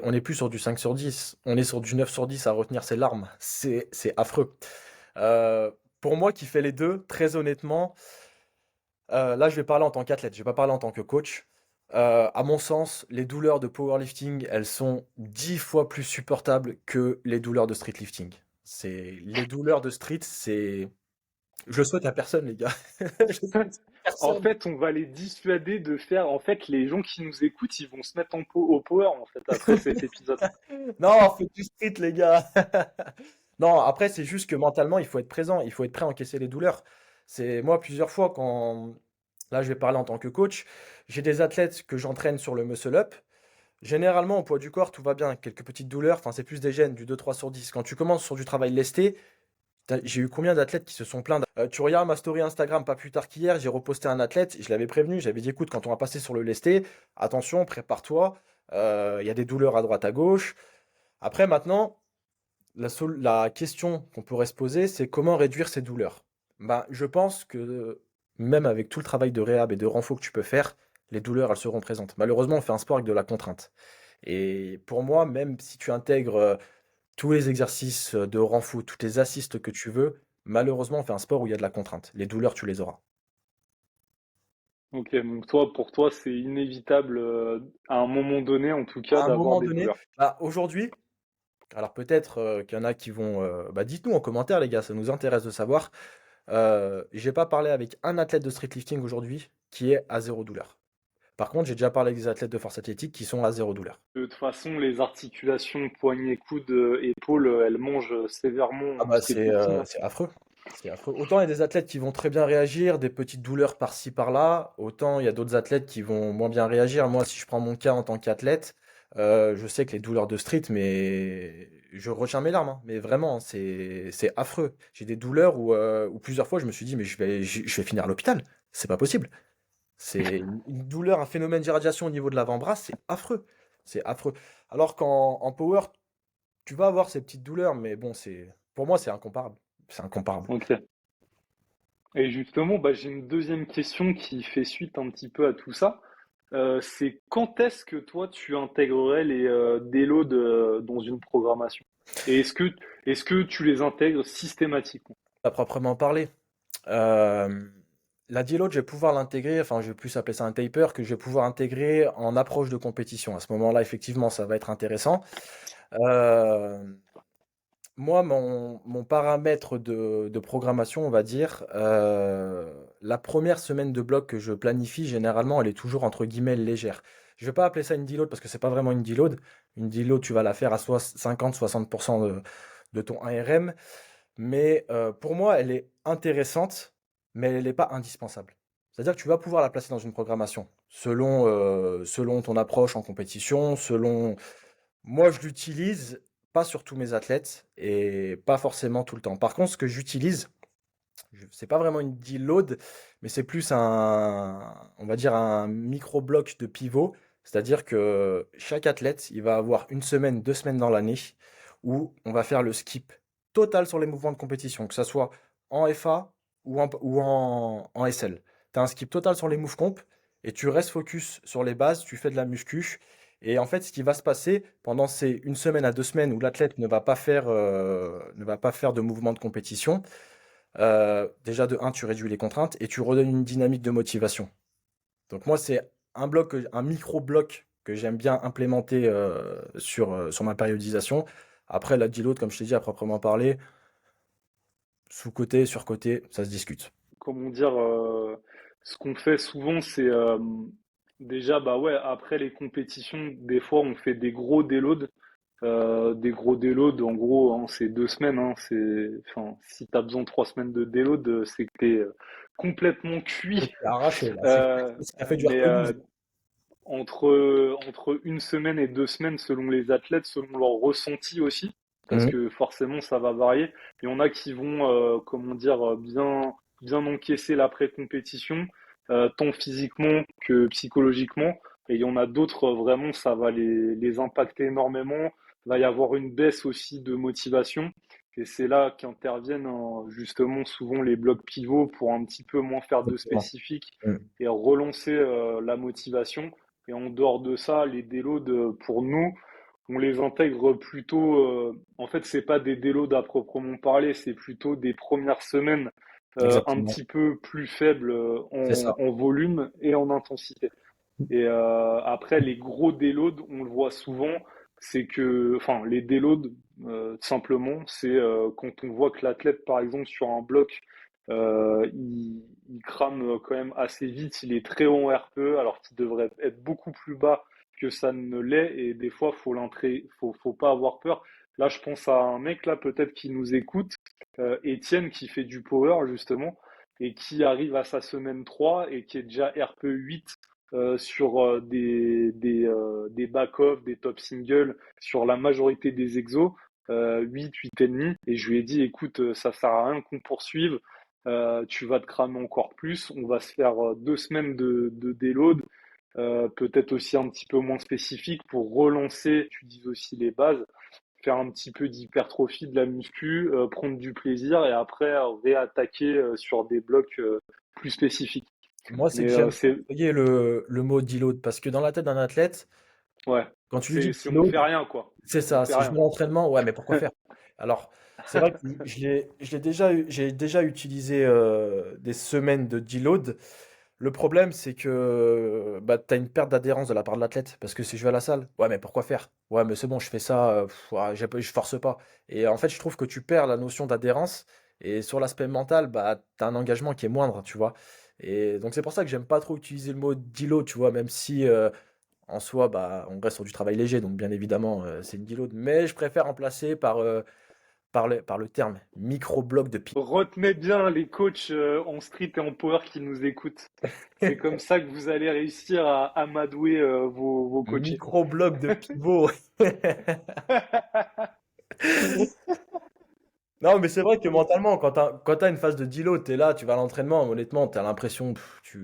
on est plus sur du 5 sur 10. On est sur du 9 sur 10 à retenir ses larmes. C'est affreux. Pour moi qui fais les deux, très honnêtement, là je vais parler en tant qu'athlète, je vais pas parler en tant que coach. À mon sens, les douleurs de powerlifting, elles sont 10 fois plus supportables que les douleurs de streetlifting. Les douleurs de street, c'est... Je le souhaite à personne, les gars. Je le souhaite à En personne. fait, on va les dissuader de faire. En fait, les gens qui nous écoutent, ils vont se mettre au power en fait après cet épisode. Non, faites du street, les gars. Non, après, c'est juste que mentalement, il faut être présent, il faut être prêt à encaisser les douleurs. C'est moi, plusieurs fois, quand là, je vais parler en tant que coach, j'ai des athlètes que j'entraîne sur le muscle up. Généralement, au poids du corps, tout va bien. Quelques petites douleurs, enfin, c'est plus des gènes, du 2-3 sur 10. Quand tu commences sur du travail lesté, j'ai eu combien d'athlètes qui se sont plaints tu regardes ma story Instagram pas plus tard qu'hier, j'ai reposté un athlète, je l'avais prévenu, j'avais dit écoute, quand on va passer sur le lesté, attention, prépare-toi, il y a des douleurs à droite à gauche. Après, maintenant, la question qu'on pourrait se poser, c'est comment réduire ces douleurs? Ben, je pense que même avec tout le travail de réhab et de renfo que tu peux faire, les douleurs, elles seront présentes. Malheureusement, on fait un sport avec de la contrainte. Et pour moi, même si tu intègres tous les exercices de renfo, toutes les assists que tu veux, malheureusement, on fait un sport où il y a de la contrainte. Les douleurs, tu les auras. Ok, donc toi, pour toi, c'est inévitable, à un moment donné, en tout cas, À un d'avoir moment des donné, douleurs. bah, aujourd'hui, alors peut-être qu'il y en a qui vont, bah, dites-nous en commentaire, les gars, ça nous intéresse de savoir. J'ai pas parlé avec un athlète de streetlifting aujourd'hui qui est à zéro douleur. Par contre, j'ai déjà parlé avec des athlètes de force athlétique qui sont à zéro douleur. De toute façon, les articulations, poignets, coudes, épaules, elles mangent sévèrement Ah en bah streetlifting, hein. c'est affreux. C'est affreux. Autant il y a des athlètes qui vont très bien réagir, des petites douleurs par-ci par-là, autant il y a d'autres athlètes qui vont moins bien réagir. Moi, si je prends mon cas en tant qu'athlète, je sais que les douleurs de street, mais je retiens mes larmes, hein. Mais vraiment, c'est affreux. J'ai des douleurs où plusieurs fois je me suis dit, mais je vais finir à l'hôpital. C'est pas possible. C'est une douleur, un phénomène d'irradiation au niveau de l'avant-bras, c'est affreux. C'est affreux. Alors qu'en power, tu vas avoir ces petites douleurs, mais bon, pour moi, c'est incomparable. C'est incomparable. Ok. Et justement, bah, j'ai une deuxième question qui fait suite un petit peu à tout ça. C'est quand est-ce que toi tu intégrerais les déloads dans une programmation? Et est-ce que tu les intègres systématiquement? À proprement parler, euh, la deload, je vais pouvoir l'intégrer, enfin, je vais plus appeler ça un taper, que je vais pouvoir intégrer en approche de compétition. À ce moment-là, effectivement, ça va être intéressant. Euh, Moi, mon paramètre de programmation, on va dire, la première semaine de bloc que je planifie, généralement, elle est toujours entre guillemets légère. Je vais pas appeler ça une deload parce que c'est pas vraiment une deload. Une deload, tu vas la faire à 50-60% de ton ARM. Mais pour moi, elle est intéressante, mais elle n'est pas indispensable. C'est-à-dire que tu vas pouvoir la placer dans une programmation selon ton approche en compétition, selon moi, je l'utilise pas sur tous mes athlètes et pas forcément tout le temps. Par contre, ce que j'utilise, c'est pas vraiment une deload, mais c'est plus on va dire un micro-bloc de pivot. C'est-à-dire que chaque athlète, il va avoir une semaine, 2 semaines dans l'année où on va faire le skip total sur les mouvements de compétition, que ce soit en FA ou en SL. Tu as un skip total sur les moves comp et tu restes focus sur les bases, tu fais de la muscu. Et en fait, ce qui va se passer pendant ces 1 semaine à 2 semaines où l'athlète ne va pas faire de mouvements de compétition, déjà de un, tu réduis les contraintes et tu redonnes une dynamique de motivation. Donc moi, c'est un micro-bloc que j'aime bien implémenter sur ma périodisation. Après, la deload, comme je t'ai dit, à proprement parler, sous-côté, sur-côté, ça se discute. Comment dire, ce qu'on fait souvent, c'est déjà, bah ouais, après les compétitions, des fois on fait des gros déloads. Des gros déloads, en gros, hein, c'est 2 semaines. Hein, enfin, si t'as besoin de 3 semaines de déload, c'est que t'es complètement Et cuit. c'est arraché, là. C'est Euh, ça a fait du mais RP12. entre une semaine et 2 semaines, selon les athlètes, selon leur ressenti aussi, parce Mhm. que forcément ça va varier. Il y en a qui vont, comment dire, bien encaisser l'après-compétition, tant physiquement que psychologiquement. Et il y en a d'autres, vraiment, ça va les impacter énormément. Il va y avoir une baisse aussi de motivation. Et c'est là qu'interviennent justement souvent les blocs pivots pour un petit peu moins faire de Exactement. spécifique Mhm. et relancer la motivation. Et en dehors de ça, les déloads, pour nous, on les intègre plutôt. En fait, c'est pas des déloads à proprement parler, c'est plutôt des premières semaines un Exactement. petit peu plus faibles C'est ça. en volume et en intensité. Et après, les gros déloads, on le voit souvent, c'est que, enfin, les déloads, simplement, c'est quand on voit que l'athlète, par exemple, sur un bloc, il crame quand même assez vite, il est très haut en RPE, alors qu'il devrait être beaucoup plus bas que ça ne l'est, et des fois, faut pas avoir peur. Là, je pense à un mec, là, peut-être qui nous écoute, Étienne, qui fait du power, justement, et qui arrive à sa semaine 3 et qui est déjà RPE 8 sur des back-off, des top singles, sur la majorité des exos, 8, 8,5. Et je lui ai dit, écoute, ça sert à rien qu'on poursuive. Tu vas te cramer encore plus. On va se faire 2 semaines de déload, peut-être aussi un petit peu moins spécifique pour relancer, tu dis aussi les bases, faire un petit peu d'hypertrophie de la muscu, prendre du plaisir et après réattaquer sur des blocs plus spécifiques. Moi, c'est Mais que j'aime pas c'est employer le mot deload parce que dans la tête d'un athlète, Ouais, quand tu lui dis on deload, fait rien quoi. c'est On ça. fait Si je vais rien. à l'entraînement, ouais, mais pourquoi faire? Alors, c'est vrai que j'ai déjà utilisé des semaines de deload. Le problème, c'est que bah, tu as une perte d'adhérence de la part de l'athlète. Parce que si je vais à la salle, ouais, mais pourquoi faire? Ouais, mais c'est bon, je fais ça, ouais, je force pas. Et en fait, je trouve que tu perds la notion d'adhérence. Et sur l'aspect mental, bah, tu as un engagement qui est moindre, tu vois. Et donc, c'est pour ça que j'aime pas trop utiliser le mot deload, tu vois, même si en soi, bah, on reste sur du travail léger. Donc, bien évidemment, c'est une deload. Mais je préfère remplacer par le terme micro-bloc de pied. Retenez bien les coachs en street et en power qui nous écoutent. C'est comme ça que vous allez réussir à amadouer vos coachés. Micro-bloc de pivot. Non, mais c'est vrai que mentalement, quand t'as une phase de deload, t'es là, tu vas à l'entraînement, honnêtement, t'as l'impression,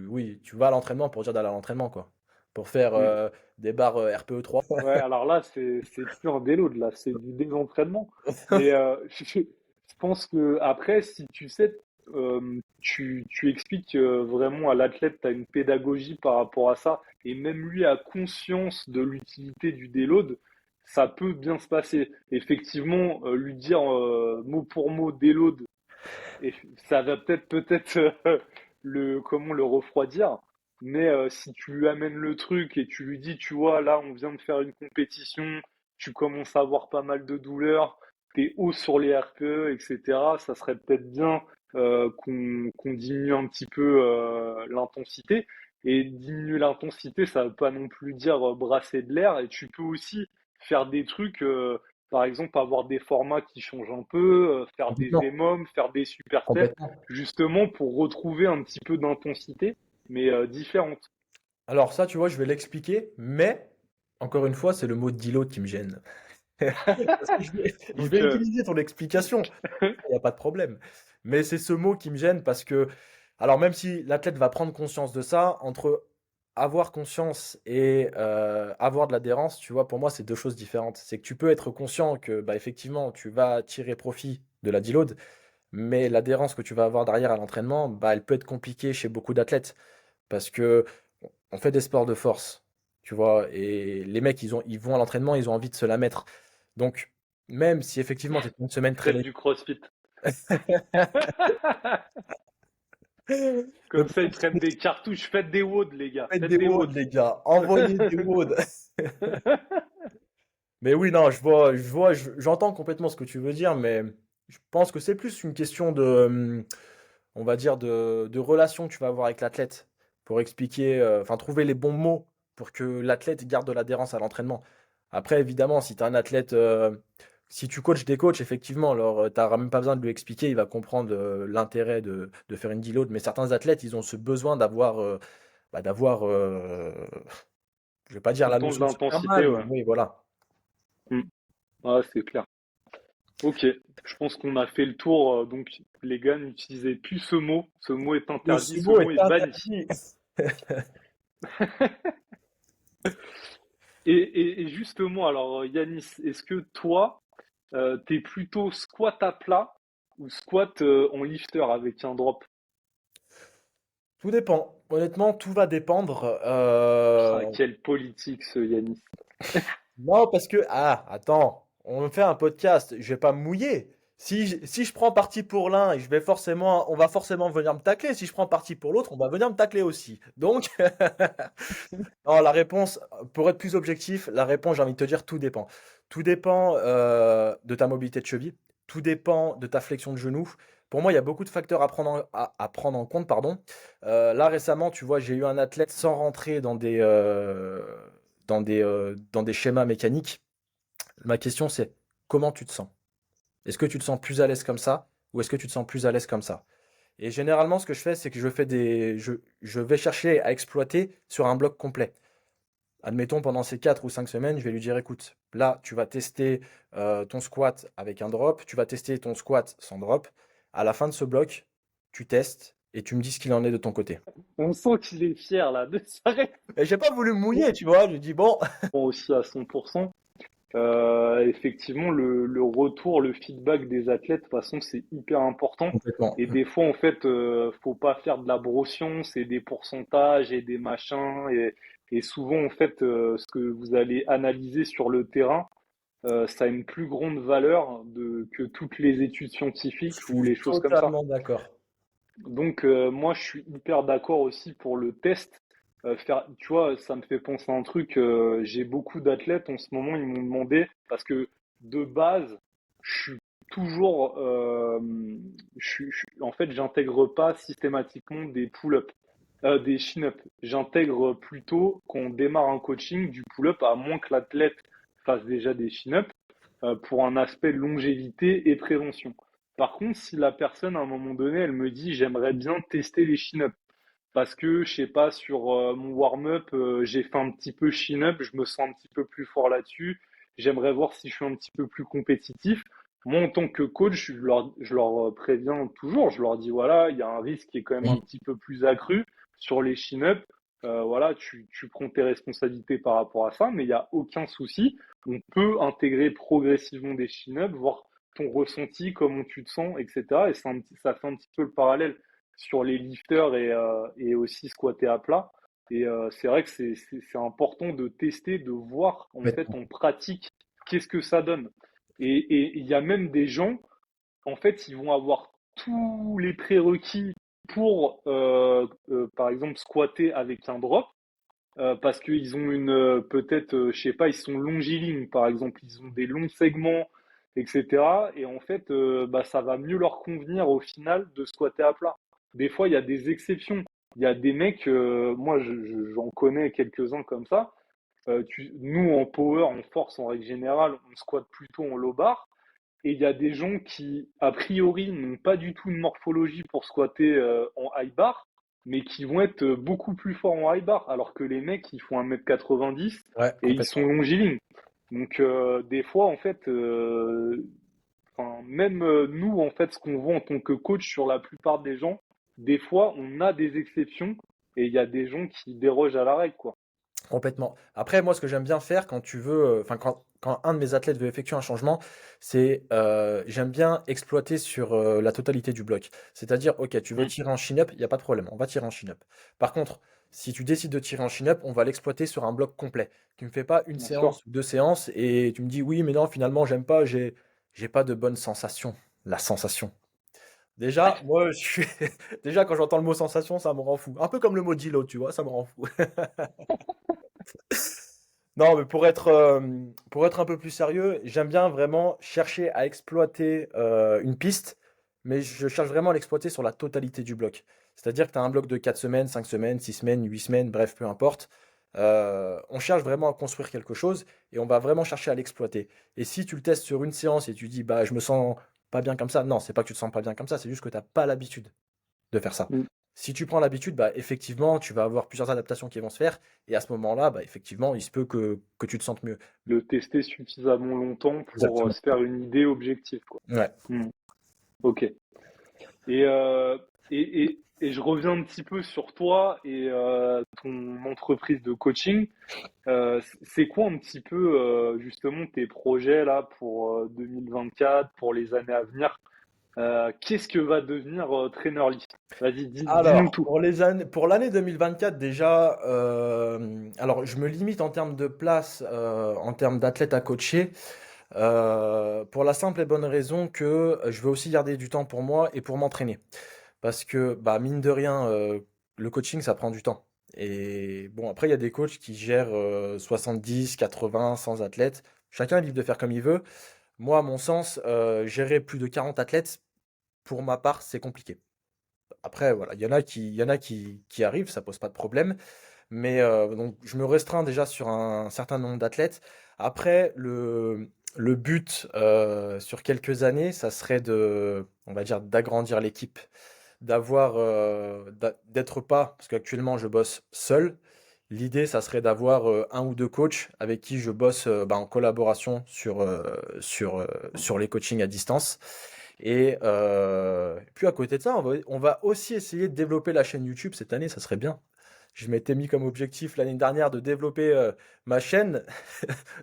oui, tu vas à l'entraînement pour dire d'aller à l'entraînement, quoi. Pour faire Mm. des barres RPE 3. Ouais, alors là, c'est plus un déload, là, c'est du désentraînement. Mais je pense que après, si tu sais, tu expliques vraiment à l'athlète, tu as une pédagogie par rapport à ça, et même lui a conscience de l'utilité du déload, ça peut bien se passer. Effectivement, lui dire mot pour mot déload, et ça va peut-être comment le refroidir. Mais si tu lui amènes le truc et tu lui dis, tu vois, là, on vient de faire une compétition, tu commences à avoir pas mal de douleurs, t'es haut sur les RPE, etc. Ça serait peut-être bien qu'on diminue un petit peu l'intensité. Et diminuer l'intensité, ça veut pas non plus dire brasser de l'air. Et tu peux aussi faire des trucs par exemple, avoir des formats qui changent un peu, faire des Complètement. EMOM, faire des supersets, Complètement. justement pour retrouver un petit peu d'intensité, mais différente. Alors ça, tu vois, je vais l'expliquer, mais encore une fois, c'est le mot deload qui me gêne. Parce que je Donc, vais utiliser ton explication, il n'y a pas de problème. Mais c'est ce mot qui me gêne parce que, alors même si l'athlète va prendre conscience de ça, entre avoir conscience et avoir de l'adhérence, tu vois, pour moi, c'est deux choses différentes. C'est que tu peux être conscient que, bah, effectivement, tu vas tirer profit de la deload, mais l'adhérence que tu vas avoir derrière à l'entraînement, bah, elle peut être compliquée chez beaucoup d'athlètes parce que on fait des sports de force, tu vois, et les mecs, ils vont à l'entraînement, ils ont envie de se la mettre. Donc, même si effectivement, tu une semaine très faites léger. du crossfit. Le Comme ça, ils problème, prennent des cartouches. Faites des WOD, les gars. faites Faites des des WOD, WOD. les gars. Envoyez des WOD. Mais oui, non, j'entends complètement ce que tu veux dire, mais je pense que c'est plus une question on va dire, de relation que tu vas avoir avec l'athlète pour expliquer, enfin, trouver les bons mots pour que l'athlète garde de l'adhérence à l'entraînement. Après, évidemment, si tu as un athlète, si tu coaches des coachs, effectivement, alors tu n'auras même pas besoin de lui expliquer, il va comprendre l'intérêt de faire une deload. Mais certains athlètes, ils ont ce besoin d'avoir, je vais pas dire Tout le la temps de notion de Superman, l'intensité, mais ouais. oui, voilà. Mm. Ouais, c'est clair. Ok, je pense qu'on a fait le tour. Donc, les gars, n'utilisez plus ce mot. Ce mot est interdit. Ce Ce mot mot est est banni. interdit. Et justement, alors Yanis, est-ce que toi, t'es plutôt squat à plat ou squat en lifter avec un drop? Tout dépend. Honnêtement, tout va dépendre. Ah, quelle politique ce Yanis. Non, parce que, ah, attends, on fait un podcast, je vais pas me mouiller. Si je prends parti pour l'un, on va forcément venir me tacler. Si je prends parti pour l'autre, on va venir me tacler aussi. Donc, non, la réponse, pour être plus objectif, la réponse, j'ai envie de te dire, tout dépend. Tout dépend de ta mobilité de cheville, tout dépend de ta flexion de genou. Pour moi, il y a beaucoup de facteurs à prendre en compte, pardon. Là, récemment, tu vois, j'ai eu un athlète sans rentrer dans des schémas mécaniques. Ma question, c'est comment tu te sens? Est-ce que tu te sens plus à l'aise comme ça ou est-ce que tu te sens plus à l'aise comme ça? Et généralement, ce que je fais, c'est que je vais chercher à exploiter sur un bloc complet. Admettons, pendant ces 4 ou 5 semaines, je vais lui dire, écoute, là, tu vas tester ton squat avec un drop, tu vas tester ton squat sans drop. À la fin de ce bloc, tu testes et tu me dis ce qu'il en est de ton côté. On sent qu'il est fier là de s'arrêter. Et j'ai pas voulu me mouiller, tu vois. Je dis, bon, Aussi à 100%. Effectivement, le retour, le feedback des athlètes, de toute façon, c'est hyper important. complètement. Et des fois, en fait, faut pas faire de la brossion, c'est des pourcentages et des machins. Et souvent, en fait, ce que vous allez analyser sur le terrain, ça a une plus grande valeur que toutes les études Je scientifiques ou les suis choses comme ça. totalement d'accord. Donc, moi, je suis hyper d'accord aussi pour le test. Tu vois, ça me fait penser à un truc. J'ai beaucoup d'athlètes en ce moment, ils m'ont demandé, parce que de base, je suis toujours, en fait, j'intègre pas systématiquement des pull-ups, des chin-ups. J'intègre plutôt quand on démarre un coaching du pull-up, à moins que l'athlète fasse déjà des chin-ups, pour un aspect longévité et prévention. Par contre, si la personne, à un moment donné, elle me dit, j'aimerais bien tester les chin-ups, parce que, je sais pas, sur mon warm-up, j'ai fait un petit peu chin-up, je me sens un petit peu plus fort là-dessus, j'aimerais voir si je suis un petit peu plus compétitif. Moi, en tant que coach, je leur préviens toujours, je leur dis, voilà, il y a un risque qui est quand même un Mm. petit peu plus accru sur les chin-up. Voilà, tu prends tes responsabilités par rapport à ça, mais il n'y a aucun souci. On peut intégrer progressivement des chin-up, voir ton ressenti, comment tu te sens, etc. Et ça fait un petit peu le parallèle sur les lifters et aussi squatter à plat. Et c'est vrai que c'est important de tester, de voir en fait Complètement. en pratique qu'est-ce que ça donne. Et il y a même des gens, en fait, ils vont avoir tous les prérequis pour, par exemple, squatter avec un drop, parce qu'ils ont peut-être, je sais pas, ils sont longilignes, par exemple, ils ont des longs segments, etc. Et en fait, bah, ça va mieux leur convenir au final de squatter à plat. Des fois, il y a des exceptions. Il y a des mecs, moi, j'en connais quelques-uns comme ça. Nous, en power, en force, en règle générale, on squatte plutôt en low bar. Et il y a des gens qui, a priori, n'ont pas du tout une morphologie pour squatter en high bar, mais qui vont être beaucoup plus forts en high bar, alors que les mecs, ils font 1,90 m Ouais, et ils sont complètement. longilignes. Donc, des fois, en fait, enfin, même nous, en fait, ce qu'on voit en tant que coach sur la plupart des gens, des fois, on a des exceptions et il y a des gens qui dérogent à la règle, quoi. Complètement. Après, moi, ce que j'aime bien faire quand tu veux, enfin, quand un de mes athlètes veut effectuer un changement, c'est j'aime bien exploiter sur la totalité du bloc. C'est-à-dire, ok, tu veux Mm, tirer un chin-up, il n'y a pas de problème, on va tirer un chin-up. Par contre, si tu décides de tirer un chin-up, on va l'exploiter sur un bloc complet. Tu me fais pas une bien sûr. séance ou deux séances et tu me dis oui, mais non, finalement, j'aime pas, j'ai pas de bonne sensation. La sensation. Déjà, moi, je suis déjà quand j'entends le mot sensation, ça me rend fou. Un peu comme le mot deload, tu vois, ça me rend fou. Non, mais pour être un peu plus sérieux, j'aime bien vraiment chercher à exploiter une piste, mais je cherche vraiment à l'exploiter sur la totalité du bloc. C'est-à-dire que tu as un bloc de 4 semaines, 5 semaines, 6 semaines, 8 semaines, bref, peu importe. On cherche vraiment à construire quelque chose et on va vraiment chercher à l'exploiter. Et si tu le testes sur une séance et tu dis, bah, je me sens pas bien comme ça, non, c'est pas que tu te sens pas bien comme ça, c'est juste que tu n'as pas l'habitude de faire ça. Mm. Si tu prends l'habitude, bah, effectivement, tu vas avoir plusieurs adaptations qui vont se faire. Et à ce moment-là, bah, effectivement, il se peut que tu te sentes mieux. Le tester suffisamment longtemps pour Exactement. se faire une idée objective, quoi. Ouais. Mm. Ok. Et je reviens un petit peu sur toi et ton entreprise de coaching. C'est quoi un petit peu justement tes projets là pour 2024, pour les années à venir? Qu'est-ce que va devenir Trainer List? Vas-y, dis-nous Alors, tout. pour l'année 2024, déjà, alors je me limite en termes de place, en termes d'athlètes à coacher, pour la simple et bonne raison que je veux aussi garder du temps pour moi et pour m'entraîner. Parce que, bah, mine de rien, le coaching, ça prend du temps. Et bon, après, il y a des coachs qui gèrent 70, 80, 100 athlètes. Chacun est libre de faire comme il veut. Moi, à mon sens, gérer plus de 40 athlètes, pour ma part, c'est compliqué. Après, voilà, il y en a qui arrivent, ça pose pas de problème. Mais donc, je me restreins déjà sur un certain nombre d'athlètes. Après, le but sur quelques années, ça serait on va dire, d'agrandir l'équipe, d'être pas, parce qu'actuellement je bosse seul. L'idée, ça serait d'avoir un ou deux coachs avec qui je bosse bah, en collaboration sur les coachings à distance. Et puis à côté de ça, on va aussi essayer de développer la chaîne YouTube cette année, ça serait bien. Je m'étais mis comme objectif l'année dernière de développer ma chaîne.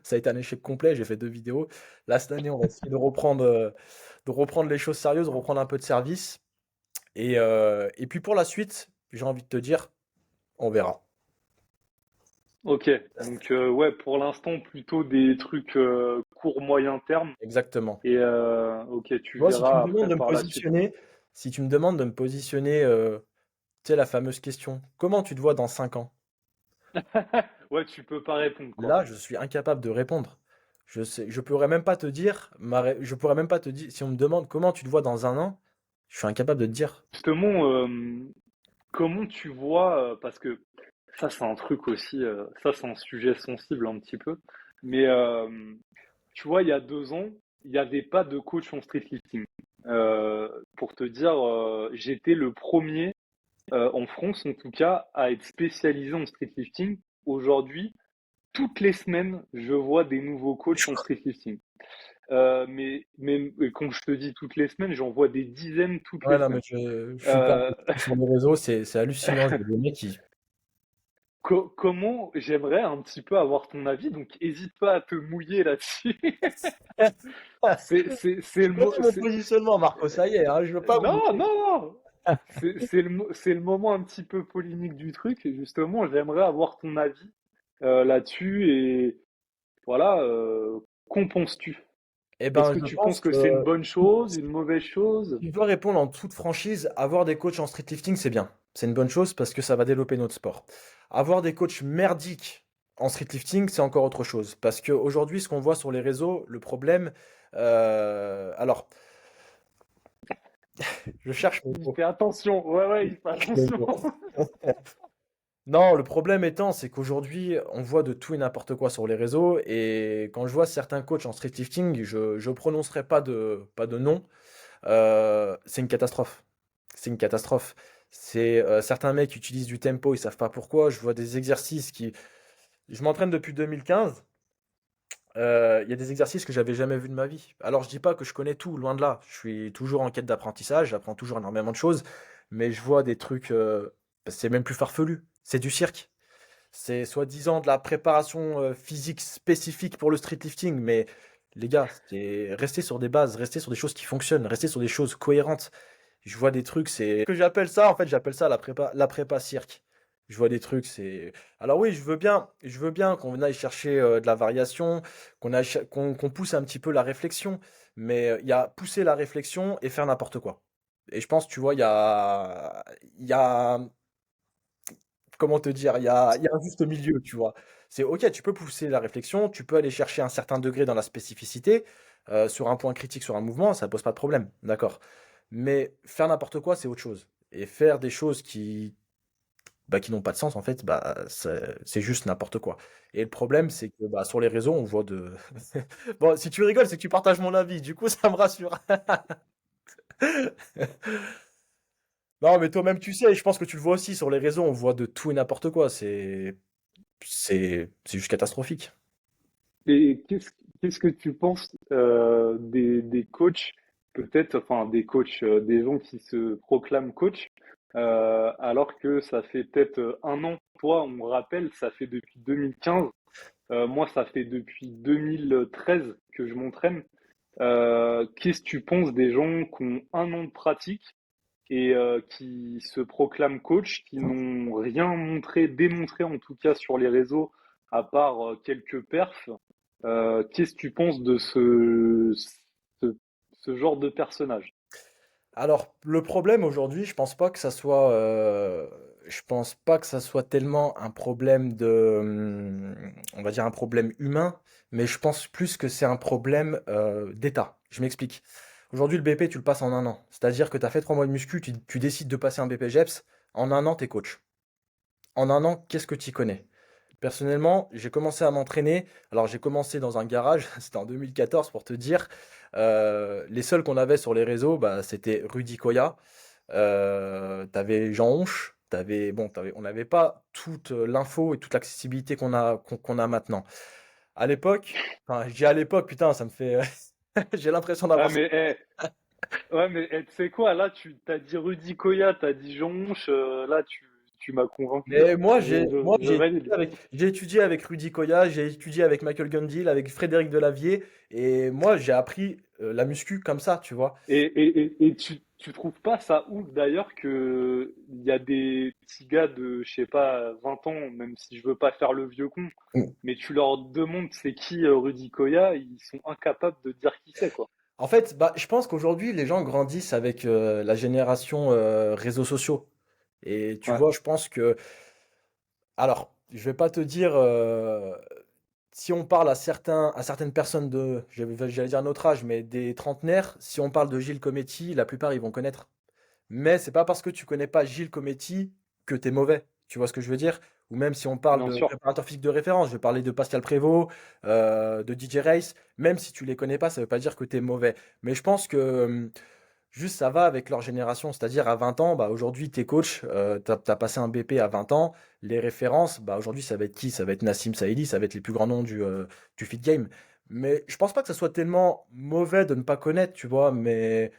Ça a été un échec complet, j'ai fait 2 vidéos. Là, cette année, on va essayer de reprendre les choses sérieuses, de reprendre un peu de service. Et puis pour la suite, j'ai envie de te dire, on verra. Ok. Donc ouais, pour l'instant plutôt des trucs court moyen terme Exactement. et ok, tu Moi, si tu me verras demandes après de me par la suite. positionner, Si tu me demandes de me positionner, tu sais, la fameuse question, comment tu te vois dans 5 ans? Ouais, tu peux pas répondre, quoi. Là, je suis incapable de répondre. Je pourrais même pas te dire, je pourrais même pas te dire, si on me demande comment tu te vois dans un an, je suis incapable de te dire. Justement, comment tu vois, parce que ça, c'est un truc aussi, ça, c'est un sujet sensible un petit peu, mais tu vois, il y a 2 ans, il n'y avait pas de coach en street lifting. Pour te dire, j'étais le premier, en France en tout cas, à être spécialisé en street lifting. Aujourd'hui, toutes les semaines, je vois des nouveaux coachs en street lifting. Mais quand je te dis toutes les semaines, j'en vois des dizaines toutes Ouais, les non, mais semaines. je suis pas Euh, sur les réseaux, c'est hallucinant. Je vois des mecs qui. comment j'aimerais un petit peu avoir ton avis, donc hésite pas à te mouiller là-dessus. C'est Tu le mot. connais mon positionnement, Marco, ça y est, hein, je veux pas Non, bouger. non, non. C'est le moment un petit peu polémique du truc. Et justement, j'aimerais avoir ton avis là-dessus. Et voilà, qu'en penses-tu? Eh Est-ce ben, que je tu pense penses que que c'est une bonne chose, une mauvaise chose? si je dois répondre en toute franchise, avoir des coachs en street lifting, c'est bien. C'est une bonne chose parce que ça va développer notre sport. Avoir des coachs merdiques en street lifting, c'est encore autre chose. Parce qu'aujourd'hui, ce qu'on voit sur les réseaux, le problème. Alors, je cherche mes Il mots. fait attention. Ouais, ouais, il fait Je cherche mes attention. mots. Non, le problème étant, c'est qu'aujourd'hui, on voit de tout et n'importe quoi sur les réseaux. Et quand je vois certains coachs en street lifting, je ne prononcerai pas de nom. C'est une catastrophe. C'est une catastrophe. C'est certains mecs utilisent du tempo, ils savent pas pourquoi. Je vois des exercices qui. Je m'entraîne depuis 2015. Il y a des exercices que j'avais jamais vus de ma vie. Alors je dis pas que je connais tout, loin de là. Je suis toujours en quête d'apprentissage, j'apprends toujours énormément de choses, mais je vois des trucs. C'est même plus farfelu. C'est du cirque. C'est soi-disant de la préparation physique spécifique pour le street lifting, mais les gars, c'est rester sur des bases, rester sur des choses qui fonctionnent, rester sur des choses cohérentes. Je vois des trucs, c'est que j'appelle ça, en fait, j'appelle ça la prépa cirque. Je vois des trucs, c'est. Alors oui, je veux bien qu'on aille chercher de la variation, qu'on pousse un petit peu la réflexion, mais il y a pousser la réflexion et faire n'importe quoi. Et je pense, tu vois, il y a, comment te dire, il y a un juste milieu, tu vois. C'est ok, tu peux pousser la réflexion, tu peux aller chercher un certain degré dans la spécificité, sur un point critique, sur un mouvement, ça pose pas de problème, d'accord. Mais faire n'importe quoi, c'est autre chose. Et faire des choses qui n'ont pas de sens, en fait, bah, c'est juste n'importe quoi. Et le problème, c'est que bah, sur les réseaux, on voit de. Bon, si tu rigoles, c'est que tu partages mon avis, du coup, ça me rassure. Non, mais toi-même, tu sais, je pense que tu le vois aussi sur les réseaux, on voit de tout et n'importe quoi. C'est juste catastrophique. Et qu'est-ce que tu penses des coachs, peut-être, enfin des coachs, des gens qui se proclament coach, alors que ça fait peut-être 1 an. Toi, on me rappelle, ça fait depuis 2015. Moi, ça fait depuis 2013 que je m'entraîne. Qu'est-ce que tu penses des gens qui ont 1 an de pratique et qui se proclament coach, qui n'ont rien montré, démontré en tout cas sur les réseaux, à part quelques perfs? Qu'est-ce que tu penses de ce, ce genre de personnage? Alors, le problème aujourd'hui, je pense pas que ça soit tellement un problème on va dire un problème humain, mais je pense plus que c'est un problème d'état. Je m'explique. Aujourd'hui, le BP, tu le passes en un an. C'est-à-dire que tu as fait 3 mois de muscu, tu décides de passer un BP GEPS, en un an, tu es coach. En un an, qu'est-ce que tu connais? Personnellement, j'ai commencé à m'entraîner. Alors, j'ai commencé dans un garage, c'était en 2014 pour te dire. Les seuls qu'on avait sur les réseaux, bah, c'était Rudy Koya. T'avais Jean Honche. On n'avait pas toute l'info et toute l'accessibilité qu'on a maintenant. À l'époque, enfin, je dis à l'époque, putain, ça me fait. J'ai l'impression Ouais, d'avoir. mais, ouais, mais tu sais quoi, là, tu t'as dit Rudy Koya, t'as dit Jonche, là, tu m'as convaincu, hein. Mais moi, Je, j'ai je, moi, je valide. j'ai étudié avec Rudy Koya, j'ai étudié avec Michael Gundil, avec Frédéric Delavier, et moi, j'ai appris la muscu comme ça, tu vois. Et tu trouves pas ça ouf d'ailleurs que il y a des petits gars de, je sais pas, 20 ans, même si je veux pas faire le vieux con, mais tu leur demandes c'est qui Rudy Koya, ils sont incapables de dire qui c'est, quoi. En fait, bah, je pense qu'aujourd'hui, les gens grandissent avec la génération réseaux sociaux. Et tu Ouais, vois, je pense que... Alors, je vais pas te dire... si on parle à certaines personnes de, j'allais dire notre âge, mais des trentenaires, si on parle de Gilles Cometti, la plupart ils vont connaître. Mais c'est pas parce que tu connais pas Gilles Cometti que t'es mauvais. Tu vois ce que je veux dire? Ou même si on parle bien de sûr. préparateur physique de référence, je vais parler de Pascal Prévost, de DJ Race. Même si tu les connais pas, ça veut pas dire que t'es mauvais. Mais je pense que juste ça va avec leur génération. C'est-à-dire à 20 ans, bah aujourd'hui t'es coach, t'as passé un BP à 20 ans. Les références, bah aujourd'hui ça va être qui? Ça va être Nassim Saïdi, ça va être les plus grands noms du fit game. Mais je pense pas que ça soit tellement mauvais de ne pas connaître, tu vois. Mais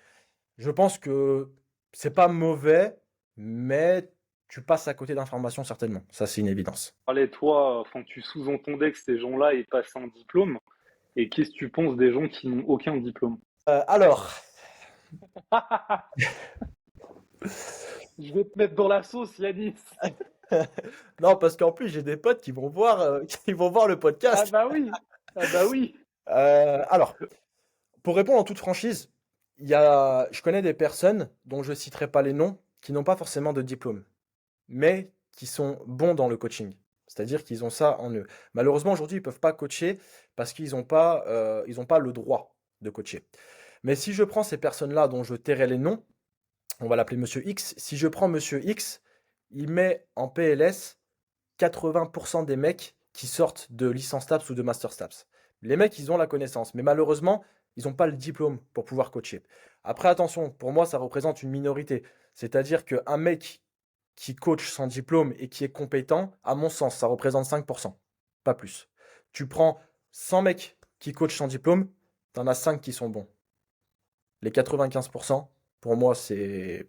je pense que c'est pas mauvais, mais tu passes à côté d'informations certainement. Ça, c'est une évidence. Allez, toi, enfin, tu sous-entendais que ces gens-là aient passé un diplôme. Et qu'est-ce que tu penses des gens qui n'ont aucun diplôme? Alors, Je vais te mettre dans la sauce, Yanis. non, parce qu'en plus, j'ai des potes qui vont voir, qui vont voir le Ah podcast. bah oui, ah bah oui. Alors, pour répondre en toute franchise, je connais des personnes dont je ne citerai pas les noms, qui n'ont pas forcément de diplôme, mais qui sont bons dans le coaching. C'est-à-dire qu'ils ont ça en eux. Malheureusement, aujourd'hui, ils ne peuvent pas coacher parce qu'ils ont pas le droit de coacher. Mais si je prends ces personnes-là dont je tairai les noms, on va l'appeler Monsieur X. Si je prends Monsieur X, il met en PLS 80% des mecs qui sortent de licence STAPS ou de Master STAPS. Les mecs, ils ont la connaissance, mais malheureusement, ils n'ont pas le diplôme pour pouvoir coacher. Après, attention, pour moi, ça représente une minorité. C'est-à-dire qu'un mec qui coach sans diplôme et qui est compétent, à mon sens, ça représente 5%, pas plus. Tu prends 100 mecs qui coachent sans diplôme, t'en as 5 qui sont bons. Les 95%, pour moi, c'est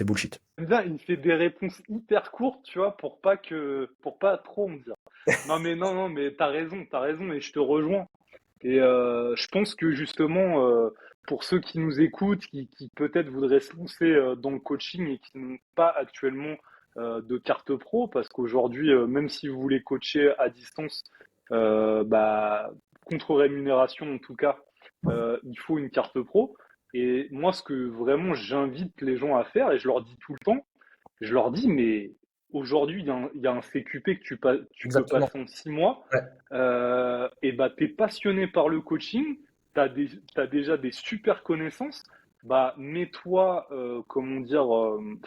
bullshit. J'aime bien, il fait des réponses hyper courtes, tu vois, pour pas trop me dire. Non mais non, non, mais t'as raison, et je te rejoins. Et je pense que justement, pour ceux qui nous écoutent, qui peut-être voudraient se lancer dans le coaching et qui n'ont pas actuellement de carte pro, parce qu'aujourd'hui, même si vous voulez coacher à distance, bah, contre rémunération en tout cas, il faut une carte pro. Et moi, ce que vraiment j'invite les gens à faire, et je leur dis tout le temps, je leur dis, mais aujourd'hui, il y a un CQP que tu peux Exactement. passer en 6 mois. Ouais. Et bah, tu es passionné par le coaching, t'as déjà des super connaissances. Bah, mets-toi, comment dire,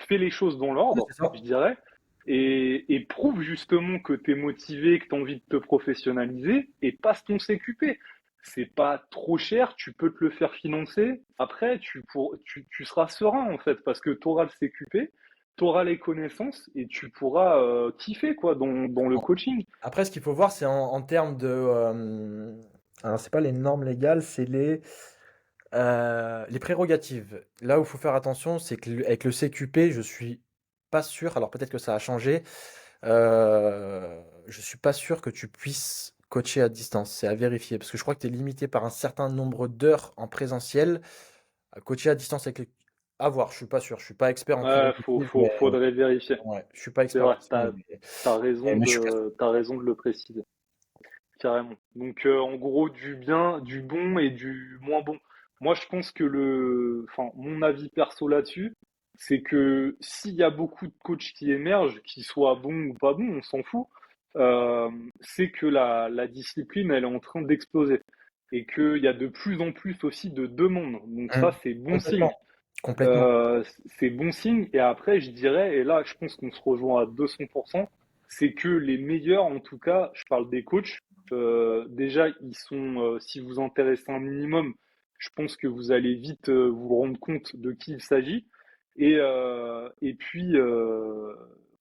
fais les choses dans Ouais, l'ordre, c'est ça. je dirais, et prouve justement que tu es motivé, que tu as envie de te professionnaliser, et passe ton CQP. C'est pas trop cher, tu peux te le faire financer. Après, tu seras serein en fait, parce que tu auras le CQP, tu auras les connaissances et tu pourras kiffer quoi dans le coaching. Après, ce qu'il faut voir, c'est en termes de. Alors, c'est pas les normes légales, c'est les prérogatives. Là où il faut faire attention, c'est qu'avec le CQP, je suis pas sûr. Alors, peut-être que ça a changé. Je suis pas sûr que tu puisses coacher à distance. C'est à vérifier. Parce que je crois que tu es limité par un certain nombre d'heures en présentiel. À coacher à distance avec les. À voir, je suis pas sûr. Je suis pas expert en Ouais, prérogative, mais faudrait vérifier. ouais, je suis pas C'est expert vrai, là-dessus, mais je suis quasi. t'as raison de le préciser, carrément. Donc, en gros, du bien, du bon et du moins bon. Moi, je pense que enfin, mon avis perso là-dessus, c'est que s'il y a beaucoup de coachs qui émergent, qu'ils soient bons ou pas bons, on s'en fout, euh, c'est que la discipline, elle est en train d'exploser. Et qu'il y a de plus en plus aussi de demandes. Donc ça, c'est bon signe. Complètement. Complètement. C'est bon signe. Et après, je dirais, et là, je pense qu'on se rejoint à 200%, c'est que les meilleurs, en tout cas, je parle des coachs, déjà, ils sont, si vous intéressez un minimum, je pense que vous allez vite vous rendre compte de qui il s'agit. Et puis,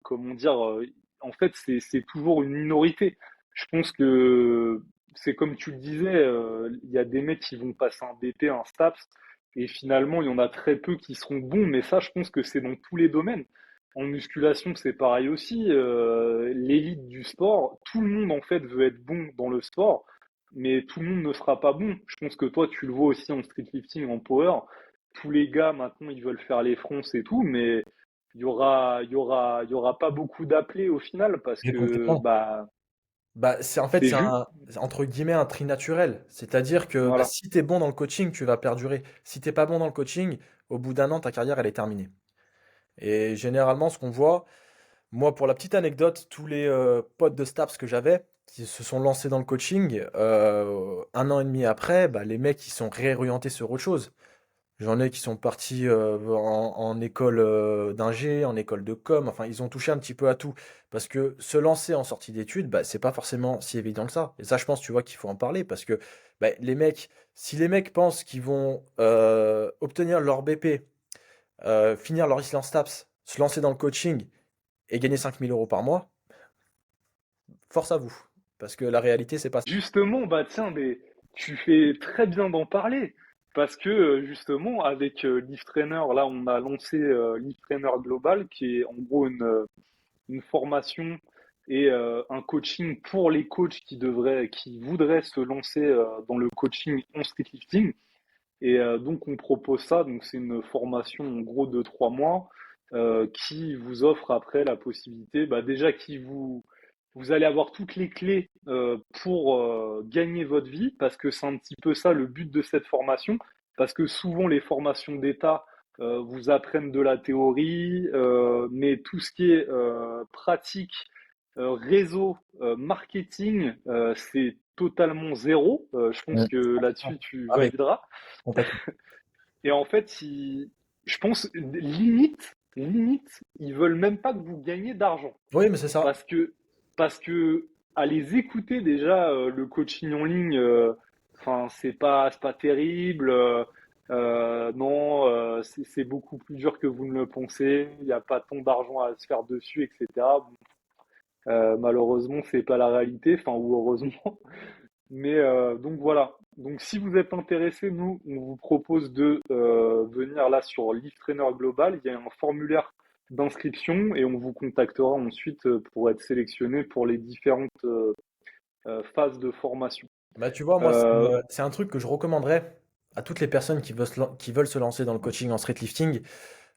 comment dire, en fait, c'est toujours une minorité. Je pense que c'est comme tu le disais, il y a des mecs qui vont passer un BP, un STAPS, et finalement, il y en a très peu qui seront bons, mais ça, je pense que c'est dans tous les domaines. En musculation, c'est pareil aussi. L'élite du sport, tout le monde en fait veut être bon dans le sport, mais tout le monde ne sera pas bon. Je pense que toi, tu le vois aussi en streetlifting, en power. Tous les gars maintenant, ils veulent faire les fronts et tout, mais il y aura pas beaucoup d'appelés au final parce Mais que complètement. bah Bah, C'est c'est juste, c'est entre guillemets un tri naturel. C'est-à-dire que bah, voilà. si tu es bon dans le coaching, tu vas perdurer. Si t'es pas bon dans le coaching, au bout d'un an, ta carrière, elle est terminée. Et généralement, ce qu'on voit, moi, pour la petite anecdote, tous les potes de Staps que j'avais, qui se sont lancés dans le coaching, un an et demi après, bah, les mecs, ils sont réorientés sur autre chose. J'en ai qui sont partis en école d'ingé, en école de com, enfin ils ont touché un petit peu à tout. Parce que se lancer en sortie d'études, bah, c'est pas forcément si évident que ça. Et ça, je pense, tu vois, qu'il faut en parler. Parce que bah, les mecs, si les mecs pensent qu'ils vont obtenir leur BP, finir leur licence STAPS, se lancer dans le coaching et gagner 5 000 € par mois, force à vous. Parce que la réalité, c'est pas ça. Justement, bah tiens, mais tu fais très bien d'en parler. Parce que justement, avec Lift Trainer, là, on a lancé Lift Trainer Global, qui est en gros une formation et un coaching pour les coachs qui voudraient se lancer dans le coaching en streetlifting. Et donc on propose ça, donc c'est une formation en gros de 3 mois qui vous offre après la possibilité, bah déjà vous allez avoir toutes les clés pour gagner votre vie, parce que c'est un petit peu ça le but de cette formation, parce que souvent les formations d'État vous apprennent de la théorie, mais tout ce qui est pratique, réseau, marketing, c'est totalement zéro. Je pense Mm. que là-dessus tu Ah mais valideras. complètement. Et en fait, je pense, limite, ils veulent même pas que vous gagniez d'argent. Oui, mais c'est ça. Parce que, parce que, à les écouter déjà, le coaching en ligne, enfin, c'est pas terrible. Non, c'est beaucoup plus dur que vous ne le pensez. Il n'y a pas tant d'argent à se faire dessus, etc. Bon, malheureusement, c'est pas la réalité. Enfin, ou heureusement. Mais donc voilà. Donc si vous êtes intéressé, nous, on vous propose de venir là sur Lift Trainer Global. Il y a un formulaire d'inscription et on vous contactera ensuite pour être sélectionné pour les différentes phases de formation. Bah, tu vois, moi, Euh, c'est un truc que je recommanderais à toutes les personnes qui veulent se lancer dans le coaching en streetlifting.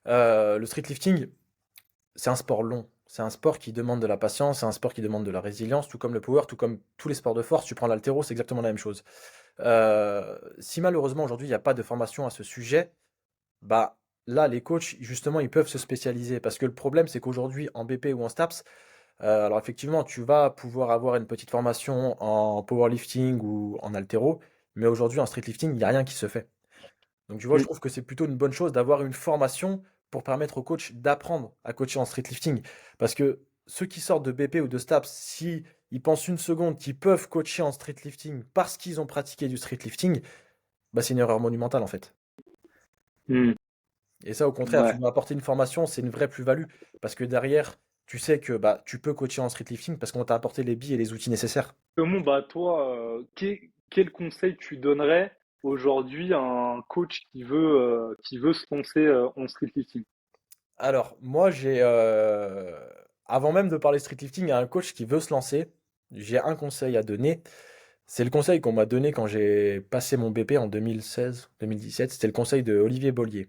Le streetlifting, c'est un sport long. C'est un sport qui demande de la patience, c'est un sport qui demande de la résilience, tout comme le power, tout comme tous les sports de force. Tu prends l'haltéro, c'est exactement la même chose. Si malheureusement aujourd'hui il n'y a pas de formation à ce sujet, bah là les coachs justement ils peuvent se spécialiser parce que le problème c'est qu'aujourd'hui en BP ou en STAPS, alors effectivement tu vas pouvoir avoir une petite formation en powerlifting ou en haltéro, mais aujourd'hui en streetlifting il n'y a rien qui se fait. Donc tu vois, je mm, trouve que c'est plutôt une bonne chose d'avoir une formation pour permettre aux coachs d'apprendre à coacher en streetlifting. Parce que ceux qui sortent de BP ou de STAPS, si ils pensent une seconde qu'ils peuvent coacher en streetlifting parce qu'ils ont pratiqué du streetlifting, bah c'est une erreur monumentale en fait. mm, Et ça, au contraire, tu ouais. dois apporter une formation, c'est une vraie plus-value. Parce que derrière, tu sais que bah, tu peux coacher en streetlifting parce qu'on t'a apporté les billes et les outils nécessaires. Comment, bah toi, quel conseil tu donnerais aujourd'hui à un coach qui veut se lancer en streetlifting? Alors, moi, avant même de parler streetlifting à un coach qui veut se lancer, j'ai un conseil à donner. C'est le conseil qu'on m'a donné quand j'ai passé mon BP en 2016-2017. C'était le conseil de Olivier Bollier.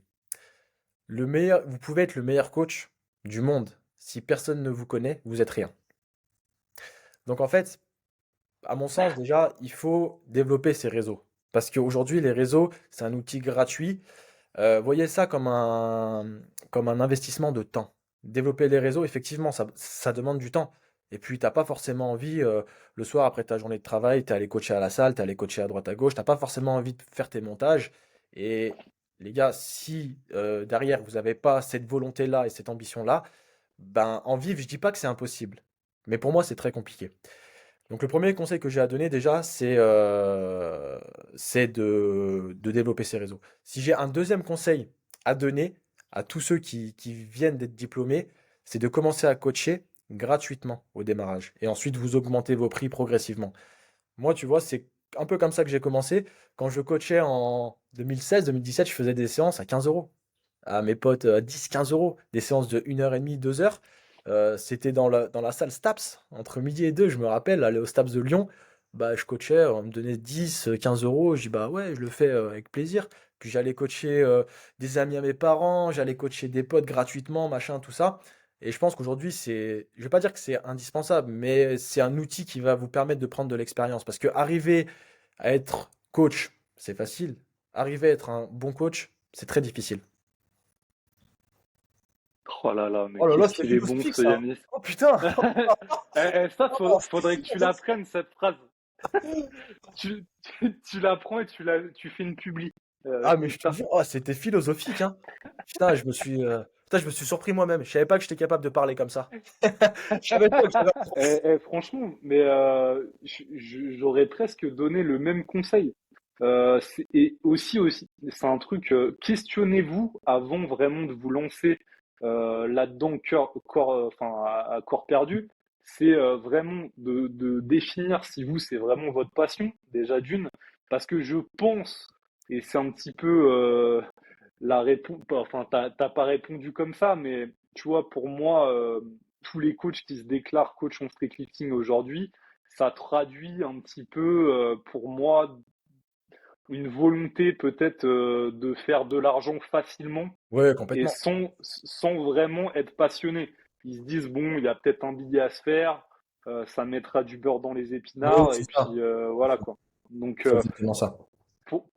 Vous pouvez être le meilleur coach du monde. Si personne ne vous connaît, vous êtes rien. Donc en fait, à mon sens, déjà, il faut développer ces réseaux. Parce qu'aujourd'hui, les réseaux, c'est un outil gratuit. Voyez ça comme un investissement de temps. Développer les réseaux, effectivement, ça demande du temps. Et puis, t'as pas forcément envie, le soir après ta journée de travail, t'es allé coacher à la salle, t'es allé coacher à droite à gauche, t'as pas forcément envie de faire tes montages. Et les gars, si derrière vous n'avez pas cette volonté-là et cette ambition-là, ben en vivre, je dis pas que c'est impossible. Mais pour moi, c'est très compliqué. Donc le premier conseil que j'ai à donner déjà, c'est de développer ses réseaux. Si j'ai un deuxième conseil à donner à tous ceux qui viennent d'être diplômés, c'est de commencer à coacher gratuitement au démarrage. Et ensuite, vous augmentez vos prix progressivement. Moi, tu vois, c'est un peu comme ça que j'ai commencé. Quand je coachais en 2016-2017, je faisais des séances à 15 euros. À mes potes, à 10-15 euros. Des séances de 1 h 30, 2 heures. C'était dans la salle STAPS, entre midi et 2, je me rappelle, aller au STAPS de Lyon. Bah, je coachais, on me donnait 10-15 euros. Je dis, bah ouais, je le fais avec plaisir. Puis j'allais coacher des amis à mes parents, j'allais coacher des potes gratuitement, machin, tout ça. Et je pense qu'aujourd'hui, je vais pas dire que c'est indispensable, mais c'est un outil qui va vous permettre de prendre de l'expérience. Parce que arriver à être coach, c'est facile. Arriver à être un bon coach, c'est très difficile. Oh là là, mais Oh là là, qu'est-ce c'était qu'il est bon philosophique ce ça. Yanis. Oh putain. Ça, Oh, c'était faudrait que tu philosophique. l'apprennes cette phrase. Tu l'apprends et tu fais une publi Ah mais je te Insta. jure, oh, c'était philosophique, hein. Putain, je me suis surpris moi-même. Je savais pas que j'étais capable de parler comme ça. Je savais pas que j'avais un Franchement, mais j'aurais presque donné le même conseil. Et aussi, c'est un truc, questionnez-vous avant vraiment de vous lancer là-dedans, enfin, à corps perdu. C'est vraiment de définir si vous, c'est vraiment votre passion, déjà d'une, parce que je pense, et c'est un petit peu la réponse, enfin, t'as pas répondu comme ça, mais tu vois, pour moi, tous les coachs qui se déclarent coach en street lifting aujourd'hui, ça traduit un petit peu, pour moi, une volonté peut-être de faire de l'argent facilement Ouais, et complètement. sans vraiment être passionné. Ils se disent, bon, il y a peut-être un billet à se faire, ça mettra du beurre dans les Oui, épinards, et c'est puis ça. voilà quoi. Donc, C'est exactement ça.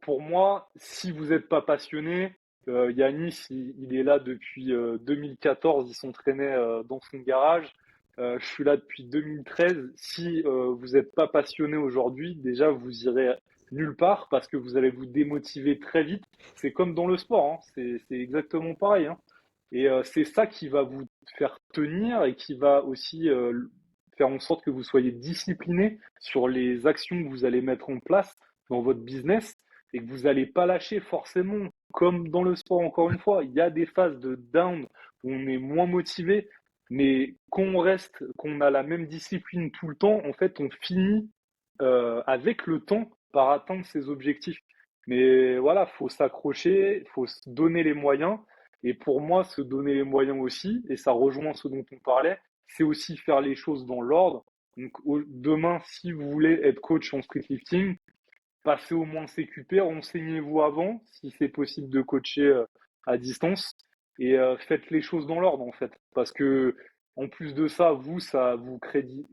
pour moi, si vous n'êtes pas passionné, Yanis, il est là depuis 2014, il s'entraînait dans son garage. Je suis là depuis 2013. Si vous n'êtes pas passionné aujourd'hui, déjà, vous irez nulle part parce que vous allez vous démotiver très vite. C'est comme dans le sport, hein. C'est exactement pareil, hein. Et c'est ça qui va vous faire tenir et qui va aussi faire en sorte que vous soyez discipliné sur les actions que vous allez mettre en place dans votre business et que vous n'allez pas lâcher forcément. Comme dans le sport, encore une fois, il y a des phases de down où on est moins motivé, mais qu'on a la même discipline tout le temps, en fait, on finit avec le temps par atteindre ses objectifs. Mais voilà, faut s'accrocher, faut se donner les moyens. Et pour moi, se donner les moyens aussi, et ça rejoint ce dont on parlait, c'est aussi faire les choses dans l'ordre. Donc demain, si vous voulez être coach en street lifting, passez au moins CQP, renseignez-vous avant si c'est possible de coacher à distance et faites les choses dans l'ordre en fait. Parce que en plus de ça, ça vous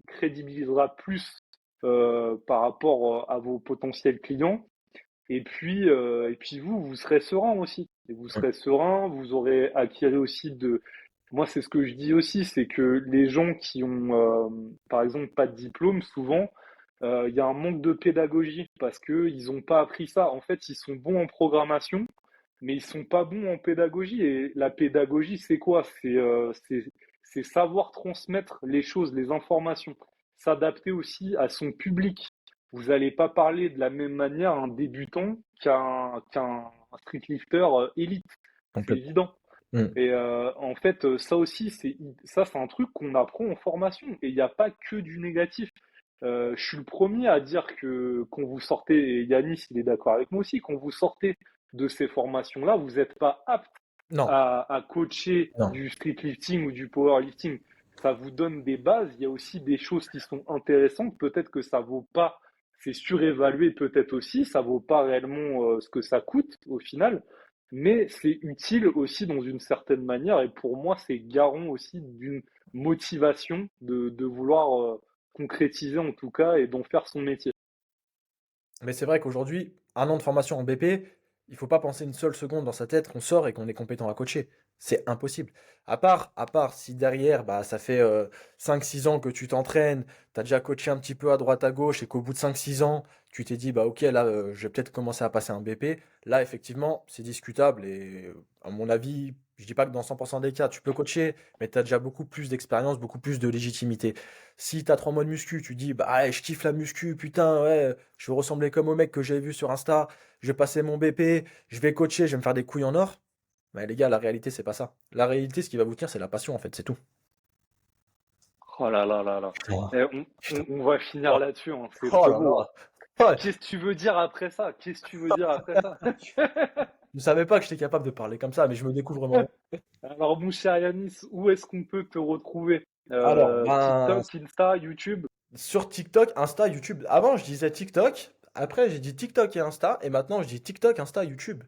crédibilisera plus par rapport à vos potentiels clients. Et puis vous serez serein aussi. Et vous serez serein, vous aurez acquis aussi de. Moi, c'est ce que je dis aussi, c'est que les gens qui ont, par exemple, pas de diplôme, souvent, il y a un manque de pédagogie parce que ils n'ont pas appris ça. En fait, ils sont bons en programmation, mais ils sont pas bons en pédagogie. Et la pédagogie, c'est quoi? C'est savoir transmettre les choses, les informations, s'adapter aussi à son public. Vous n'allez pas parler de la même manière à un débutant qu'un street lifter élite. C'est Complètement. évident. Mm. Et en fait, ça, c'est un truc qu'on apprend en formation. Et il n'y a pas que du négatif. Je suis le premier à dire que quand vous sortez, et Yanis, il est d'accord avec moi aussi, quand vous sortez de ces formations-là, vous n'êtes pas apte Non, à coacher non. du street lifting ou du powerlifting. Ça vous donne des bases. Il y a aussi des choses qui sont intéressantes. Peut-être que ça vaut pas, c'est surévalué peut-être aussi. Ça vaut pas réellement ce que ça coûte au final. Mais c'est utile aussi dans une certaine manière. Et pour moi, c'est garant aussi d'une motivation de vouloir concrétiser en tout cas et d'en faire son métier. Mais c'est vrai qu'aujourd'hui, un an de formation en BP, il faut pas penser une seule seconde dans sa tête qu'on sort et qu'on est compétent à coacher. C'est impossible. À part si derrière, bah, ça fait 5-6 ans que tu t'entraînes, tu as déjà coaché un petit peu à droite à gauche et qu'au bout de 5-6 ans, tu t'es dit, bah ok, là, je vais peut-être commencer à passer un BP. Là, effectivement, c'est discutable et à mon avis, je dis pas que dans 100% des cas, tu peux coacher, mais tu as déjà beaucoup plus d'expérience, beaucoup plus de légitimité. Si tu as 3 mois de muscu, tu dis, bah ouais, je kiffe la muscu, putain, ouais, je veux ressembler comme au mec que j'avais vu sur Insta, je vais passer mon BP, je vais coacher, je vais me faire des couilles en or. Mais les gars, la réalité, c'est pas ça. La réalité, ce qui va vous tenir, c'est la passion, en fait, c'est tout. Oh là là là là. Putain, Eh, putain. on va finir Oh, là-dessus, hein. C'est oh trop là beau, hein. là. Ouais. Qu'est-ce que tu veux dire après ça? Qu'est-ce que tu veux dire après ça? Je ne savais pas que j'étais capable de parler comme ça, mais je me découvre moi-même. Alors, mon cher Yanis, où est-ce qu'on peut te retrouver? Alors, ben, TikTok, Insta, YouTube? sur TikTok, Insta, YouTube. Avant, je disais TikTok. Après, j'ai dit TikTok et Insta. Et maintenant, je dis TikTok, Insta, YouTube.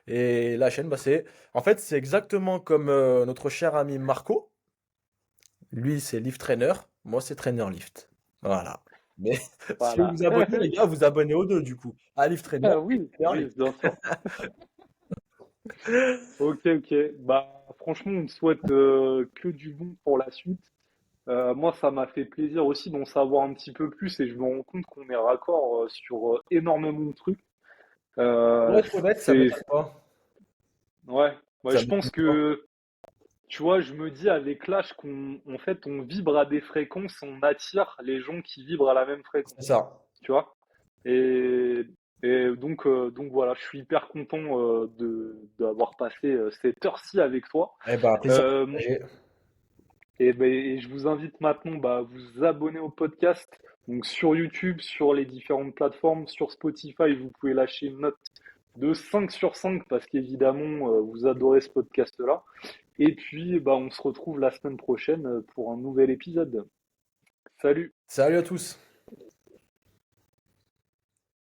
Et la chaîne, bah, c'est. En fait, c'est exactement comme notre cher ami Marco. Lui, c'est Lift Trainer. Moi, c'est Trainer Lift. Voilà. Mais si vous Voilà. vous abonnez, les gars, vous abonnez aux deux, du coup. À Lift Trainer Ah et oui, Trainer oui, Lift. bien sûr. Ok, ok. Bah, franchement, on te souhaite que du bon pour la suite. Moi, ça m'a fait plaisir aussi d'en savoir un petit peu plus et je me rends compte qu'on est raccord sur énormément de trucs. Pour Euh, être honnête, ça c'est, m'étonne pas. ouais, ouais, Ça je pense m'étonne pas. que, tu vois, je me dis avec l'âge qu'on, en fait, on vibre à des fréquences, on attire les gens qui vibrent à la même C'est fréquence, ça. tu vois. Et, et donc voilà, je suis hyper content d'avoir passé cette heure-ci avec toi. Eh ben, plaisir Euh, partagé. et je vous invite maintenant bah, à vous abonner au podcast. Donc sur YouTube, sur les différentes plateformes, sur Spotify, vous pouvez lâcher une note de 5 sur 5 parce qu'évidemment, vous adorez ce podcast-là. Et puis, bah, on se retrouve la semaine prochaine pour un nouvel épisode. Salut! Salut à tous.